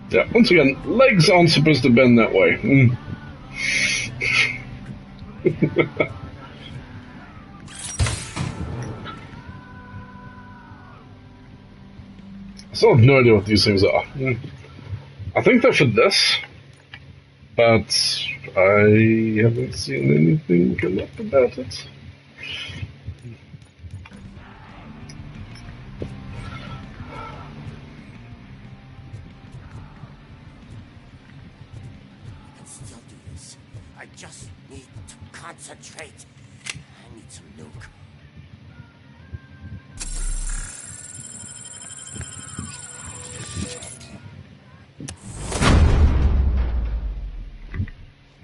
Yeah, once again, legs aren't supposed to bend that way. I still have no idea what these things are. I think they're for this, but I haven't seen anything come up about it. I just need to concentrate. I need some nuke.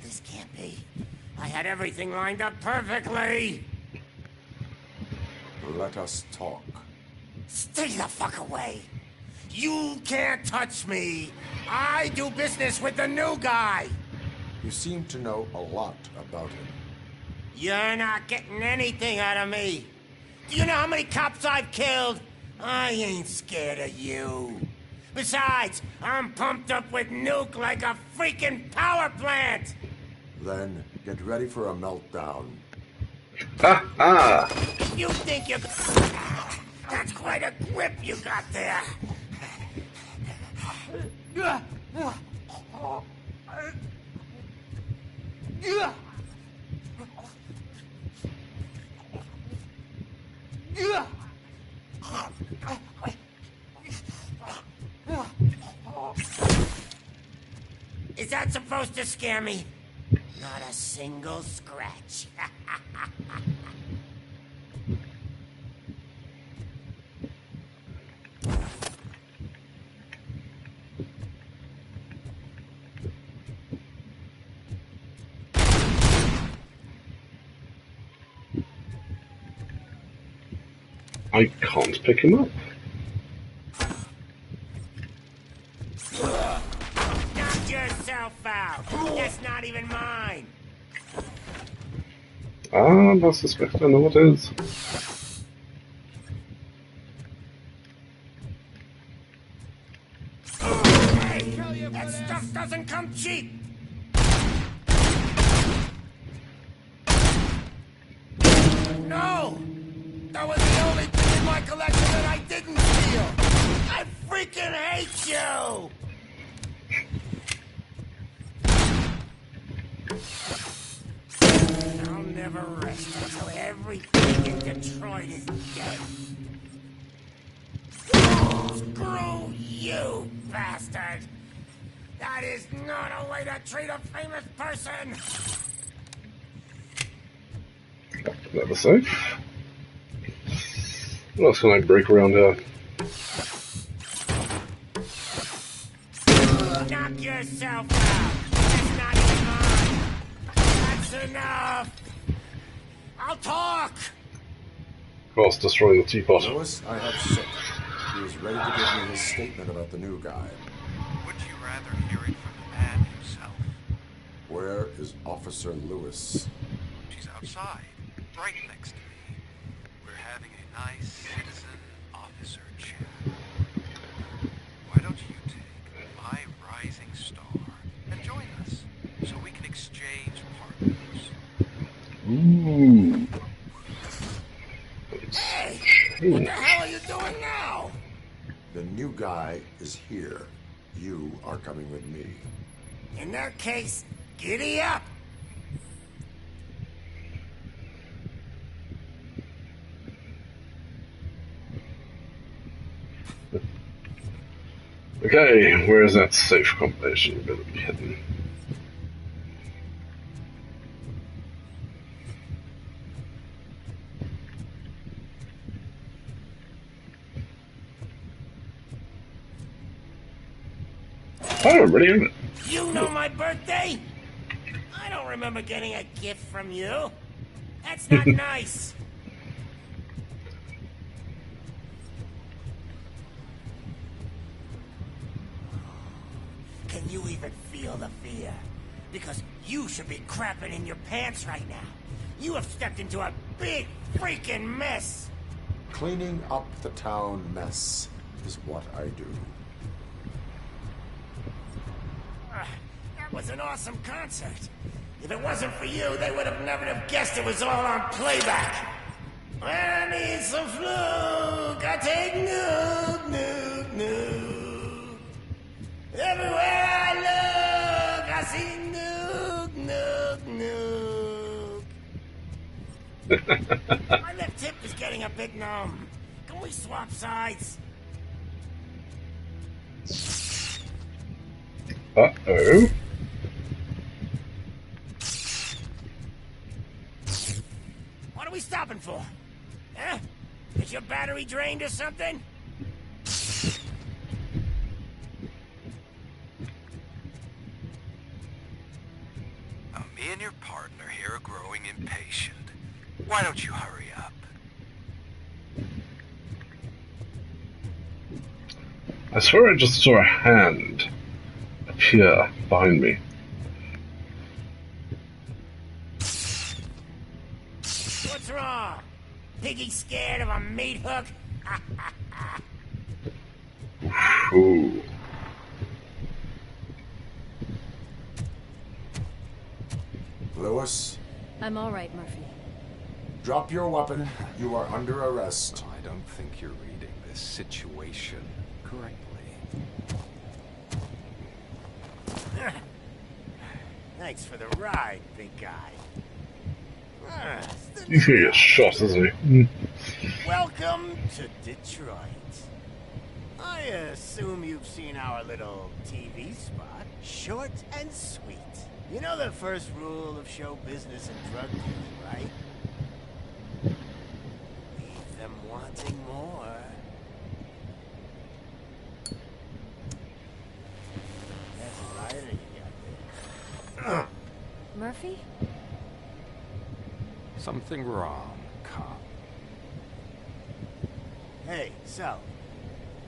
This can't be. I had everything lined up perfectly. Let us talk. Stay the fuck away. You can't touch me. I do business with the new guy. You seem to know a lot about him. You're not getting anything out of me. Do you know how many cops I've killed? I ain't scared of you. Besides, I'm pumped up with nuke like a freaking power plant. Then get ready for a meltdown. You think you... That's quite a grip you got there. Is that supposed to scare me? Not a single scratch. I can't pick him up. Knock yourself out. That's not even mine. I suspect I know what it is. Hey, that stuff doesn't come cheap. No! That was the only thing in my collection that I didn't steal! I freaking hate you! I'll never rest until everything in Detroit is dead. Screw you, bastard! That is not a way to treat a famous person! Another safe. What else can I break around here? Knock yourself out! That's not even mine! That's enough! I'll talk! Of course, destroying the teapot. Lewis, I have Soot. He is ready to give me his statement about the new guy. Would you rather hear it from the man himself? Where is Officer Lewis? She's outside, right next to me. We're having a nice citizen officer research. Why don't you take my rising star and join us so we can exchange partners? Ooh. Hey! What the hell are you doing now? The new guy is here. You are coming with me. In that case, giddy up! Okay, where is that safe combination going to be hidden? I already have it. You know my birthday? I don't remember getting a gift from you. That's not nice. Can you even feel the fear? Because you should be crapping in your pants right now. You have stepped into a big freaking mess. Cleaning up the town mess is what I do. That was an awesome concert. If it wasn't for you, they would have never have guessed it was all on playback. When I need some fluke, I take nuke, nuke, nuke. Everywhere I look, I see nuke, nuke, nuke. My left hip is getting a bit numb. Can we swap sides? Uh-oh. What are we stopping for? Huh? Is your battery drained or something? Me and your partner here are growing impatient. Why don't you hurry up? I swear I just saw a hand appear behind me. What's wrong? Piggy scared of a meat hook? Ooh. Lewis? I'm all right, Murphy. Drop your weapon. You are under arrest. I don't think you're reading this situation correctly. Thanks for the ride, big guy. He's gonna get shot, isn't he? Welcome to Detroit. I assume you've seen our little TV spot. Short and sweet. You know the first rule of show business and drug dealing, right? Leave them wanting more. That's a lighter you got there. Murphy? Something wrong, cop. Hey, so,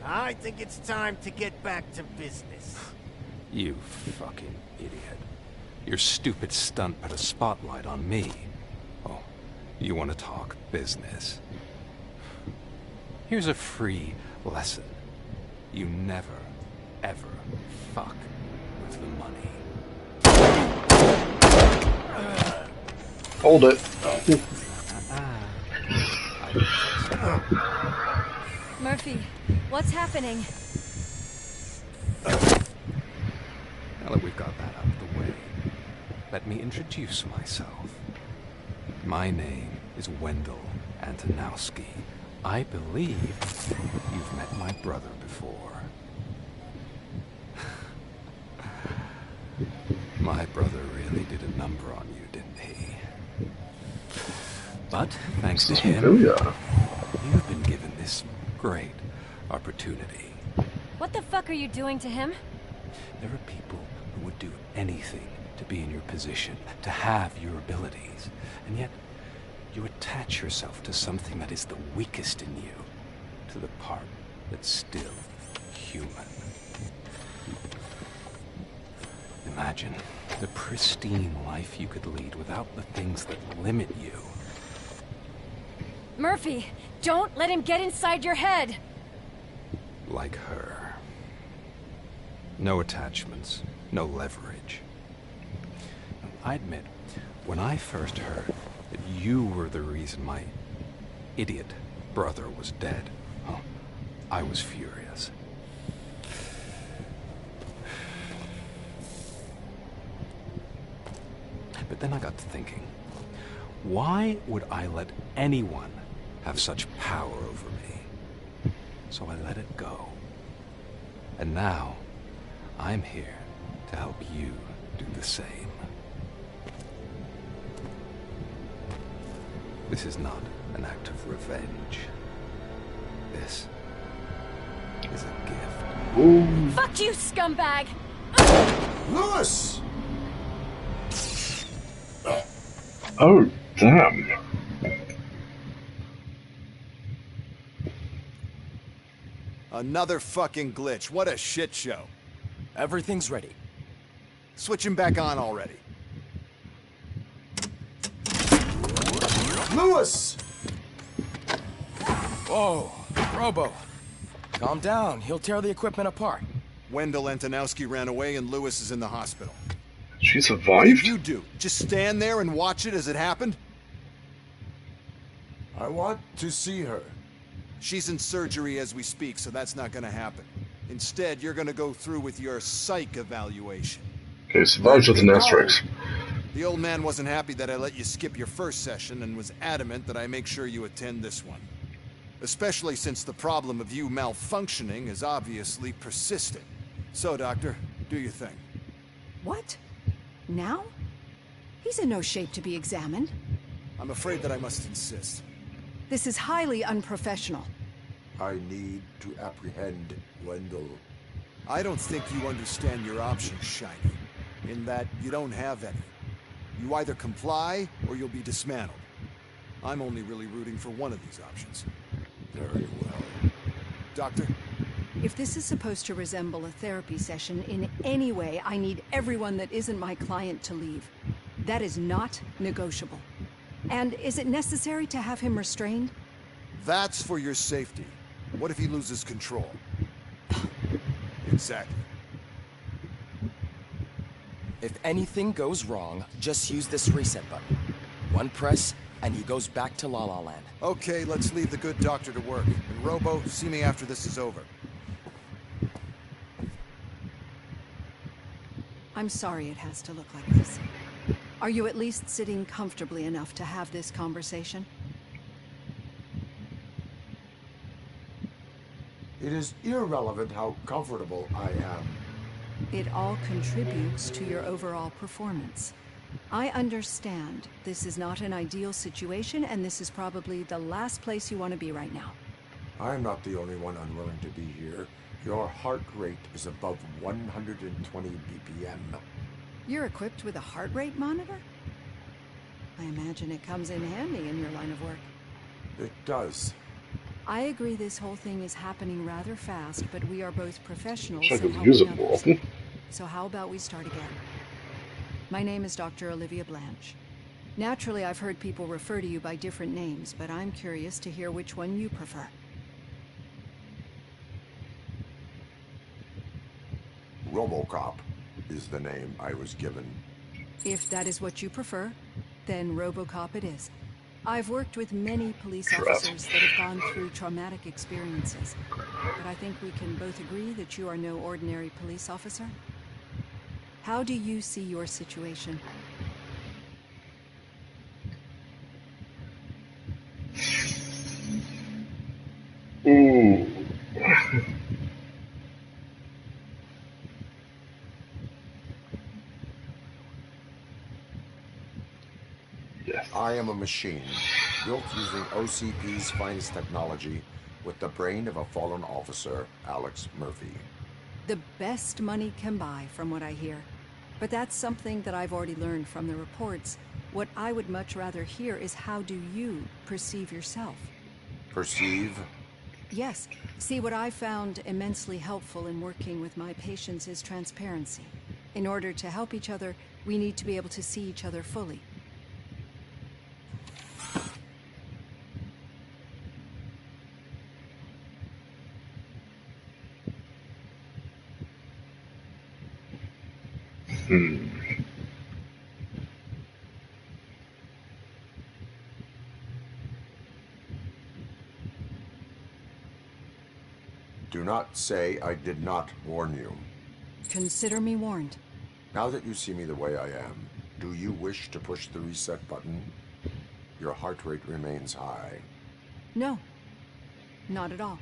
I think it's time to get back to business. You fucking idiot. Your stupid stunt put a spotlight on me. Oh, you want to talk business? Here's a free lesson. You never, ever fuck with the money. Hold it. Murphy, what's happening? Now that we've got that out of the way, let me introduce myself. My name is Wendell Antonowski. I believe you've met my brother before. My brother really did a number on you, didn't he? But thanks to him, you've been given this great opportunity. What the fuck are you doing to him? There are people who would do anything to be in your position, to have your abilities, and yet you attach yourself to something that is the weakest in you, to the part that's still human. Imagine the pristine life you could lead without the things that limit you. Murphy, don't let him get inside your head! like her. No attachments, no leverage. I admit, when I first heard that you were the reason my idiot brother was dead, I was furious. But then I got to thinking, why would I let anyone have such power over me? So I let it go. And now, I'm here to help you do the same. This is not an act of revenge. This is a gift. Ooh. Fuck you, scumbag! Lewis! Oh, damn. Another fucking glitch. What a shit show. Everything's ready. Switch him back on already. Lewis! Whoa, Robo. Calm down. He'll tear the equipment apart. Wendell Antonowski ran away and Lewis is in the hospital. She What survived? did you do? Just stand there and watch it as it happened? I want to see her. She's in surgery as we speak, so that's not gonna happen. Instead, you're gonna go through with your psych evaluation. Okay, survived with an asterisk. The old man wasn't happy that I let you skip your first session and was adamant that I make sure you attend this one. Especially since the problem of you malfunctioning is obviously persistent. So, Doctor, do your thing. What? Now? He's in no shape to be examined. I'm afraid that I must insist. This is highly unprofessional. I need to apprehend Wendell. I don't think you understand your options, Shiny. In that you don't have any. You either comply, or you'll be dismantled. I'm only really rooting for one of these options. Very well. Doctor? If this is supposed to resemble a therapy session in any way, I need everyone that isn't my client to leave. That is not negotiable. And is it necessary to have him restrained? That's for your safety. What if he loses control? Exactly. If anything goes wrong, just use this reset button. One press, and he goes back to La La Land. Okay, let's leave the good doctor to work. And Robo, see me after this is over. I'm sorry it has to look like this. Are you at least sitting comfortably enough to have this conversation? It is irrelevant how comfortable I am. It all contributes to your overall performance. I understand this is not an ideal situation, and this is probably the last place you want to be right now. I'm not the only one unwilling to be here. Your heart rate is above 120 BPM. You're equipped with a heart rate monitor? I imagine it comes in handy in your line of work. It does. I agree this whole thing is happening rather fast, but we are both professionals Wish I in could use helping it more others. often. So how about we start again? My name is Dr. Olivia Blanche. Naturally, I've heard people refer to you by different names, but I'm curious to hear which one you prefer. Robocop is the name I was given. If that is what you prefer, then Robocop it is. I've worked with many police Trap. officers that have gone through traumatic experiences, but I think we can both agree that you are no ordinary police officer. How do you see your situation? Ooh. Yes. I am a machine, built using OCP's finest technology, with the brain of a fallen officer, Alex Murphy. The best money can buy, from what I hear. But that's something that I've already learned from the reports. What I would much rather hear is how do you perceive yourself? Perceive? Yes. See, what I found immensely helpful in working with my patients is transparency. In order to help each other, we need to be able to see each other fully. Do not say I did not warn you. Consider me warned. Now that you see me the way I am, do you wish to push the reset button? Your heart rate remains high. No, not at all.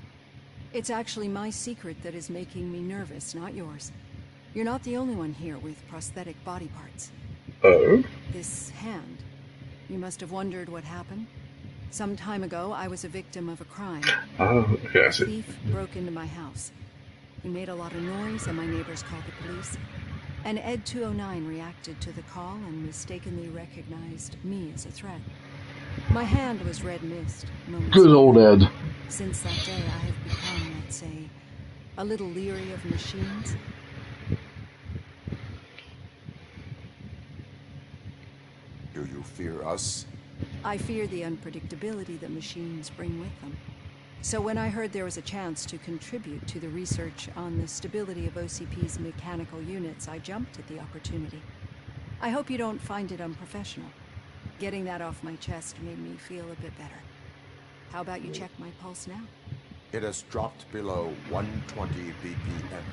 It's actually my secret that is making me nervous, not yours. You're not the only one here with prosthetic body parts. Oh? This hand. You must have wondered what happened. Some time ago, I was a victim of a crime. Oh, okay, I see. A thief broke into my house. He made a lot of noise, and my neighbors called the police. And Ed 209 reacted to the call and mistakenly recognized me as a threat. My hand was red mist. Good old Ed. Since that day, I have become, let's say, a little leery of machines. Do you fear us? I fear the unpredictability that machines bring with them. So when I heard there was a chance to contribute to the research on the stability of OCP's mechanical units, I jumped at the opportunity. I hope you don't find it unprofessional. Getting that off my chest made me feel a bit better. How about you check my pulse now? It has dropped below 120 BPM.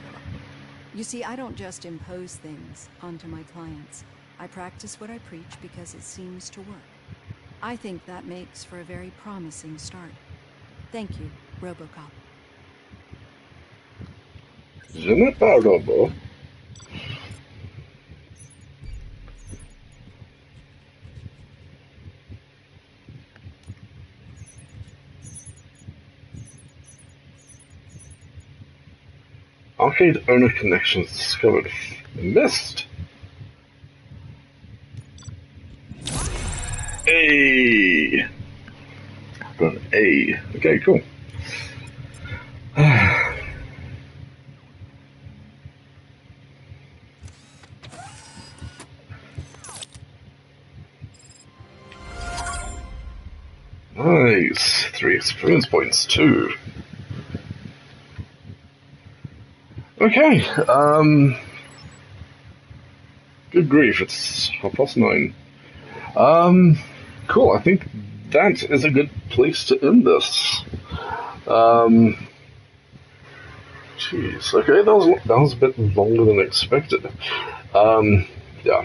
You see, I don't just impose things onto my clients. I practice what I preach because it seems to work. I think that makes for a very promising start. Thank you, Robocop. Je n'ai pas robot. Arcade owner connections discovered. Missed. A. Got an A. Okay, cool. Nice. 3 experience points too. Okay, good grief, it's 9:30. Cool, I think that is a good place to end this. Jeez, okay, that was a bit longer than expected. Yeah.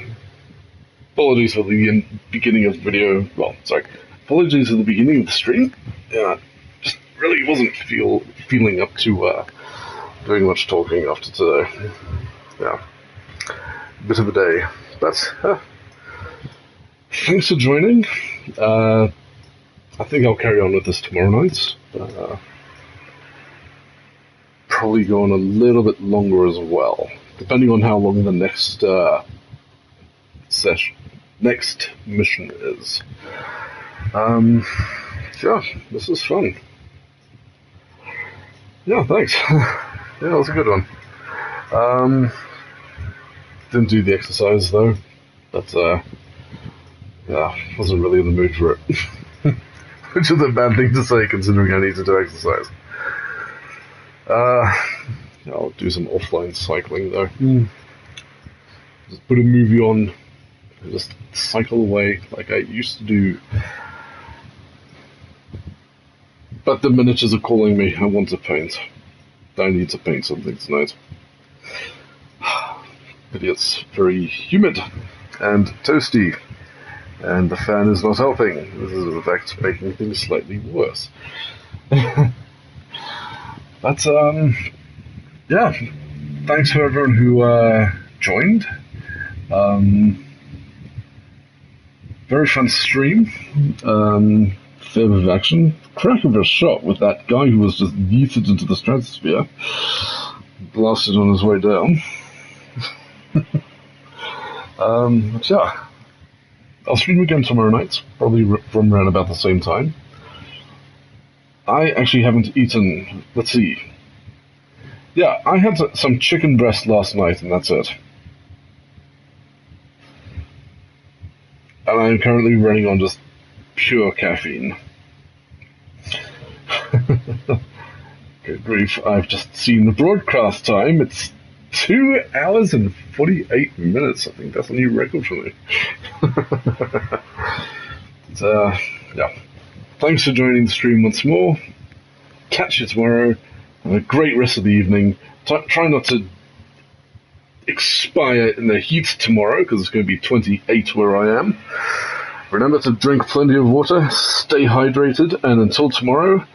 Apologies for the beginning of the video, apologies for the beginning of the stream. Yeah, just really wasn't feeling up to, doing much talking after today. Yeah. Bit of a day. But, thanks for joining. I think I'll carry on with this tomorrow night. Probably go on a little bit longer as well, depending on how long the next mission is. Yeah, this is fun. Yeah, thanks. Yeah, that was a good one. Didn't do the exercise though, but yeah, wasn't really in the mood for it. Which is a bad thing to say considering I need to do exercise. I'll do some offline cycling though. Just put a movie on, and just cycle away like I used to do. But the miniatures are calling me, I want to paint. I need to paint something tonight. But it's very humid and toasty, and the fan is not helping. This is in fact making things slightly worse. But yeah, thanks for everyone who joined. Very fun stream. Fair bit of action. Crack of a shot with that guy who was just yeeted into the stratosphere. Blasted on his way down. But yeah. I'll stream again tomorrow night, probably from around about the same time. I actually haven't eaten, let's see. Yeah, I had some chicken breast last night and that's it. And I'm currently running on just pure caffeine. Good grief, I've just seen the broadcast time. It's 2 hours and 48 minutes. I think that's a new record for me. Yeah. Thanks for joining the stream once more. Catch you tomorrow. Have a great rest of the evening. Try not to expire in the heat tomorrow, because it's going to be 28 where I am. Remember to drink plenty of water, stay hydrated, and until tomorrow,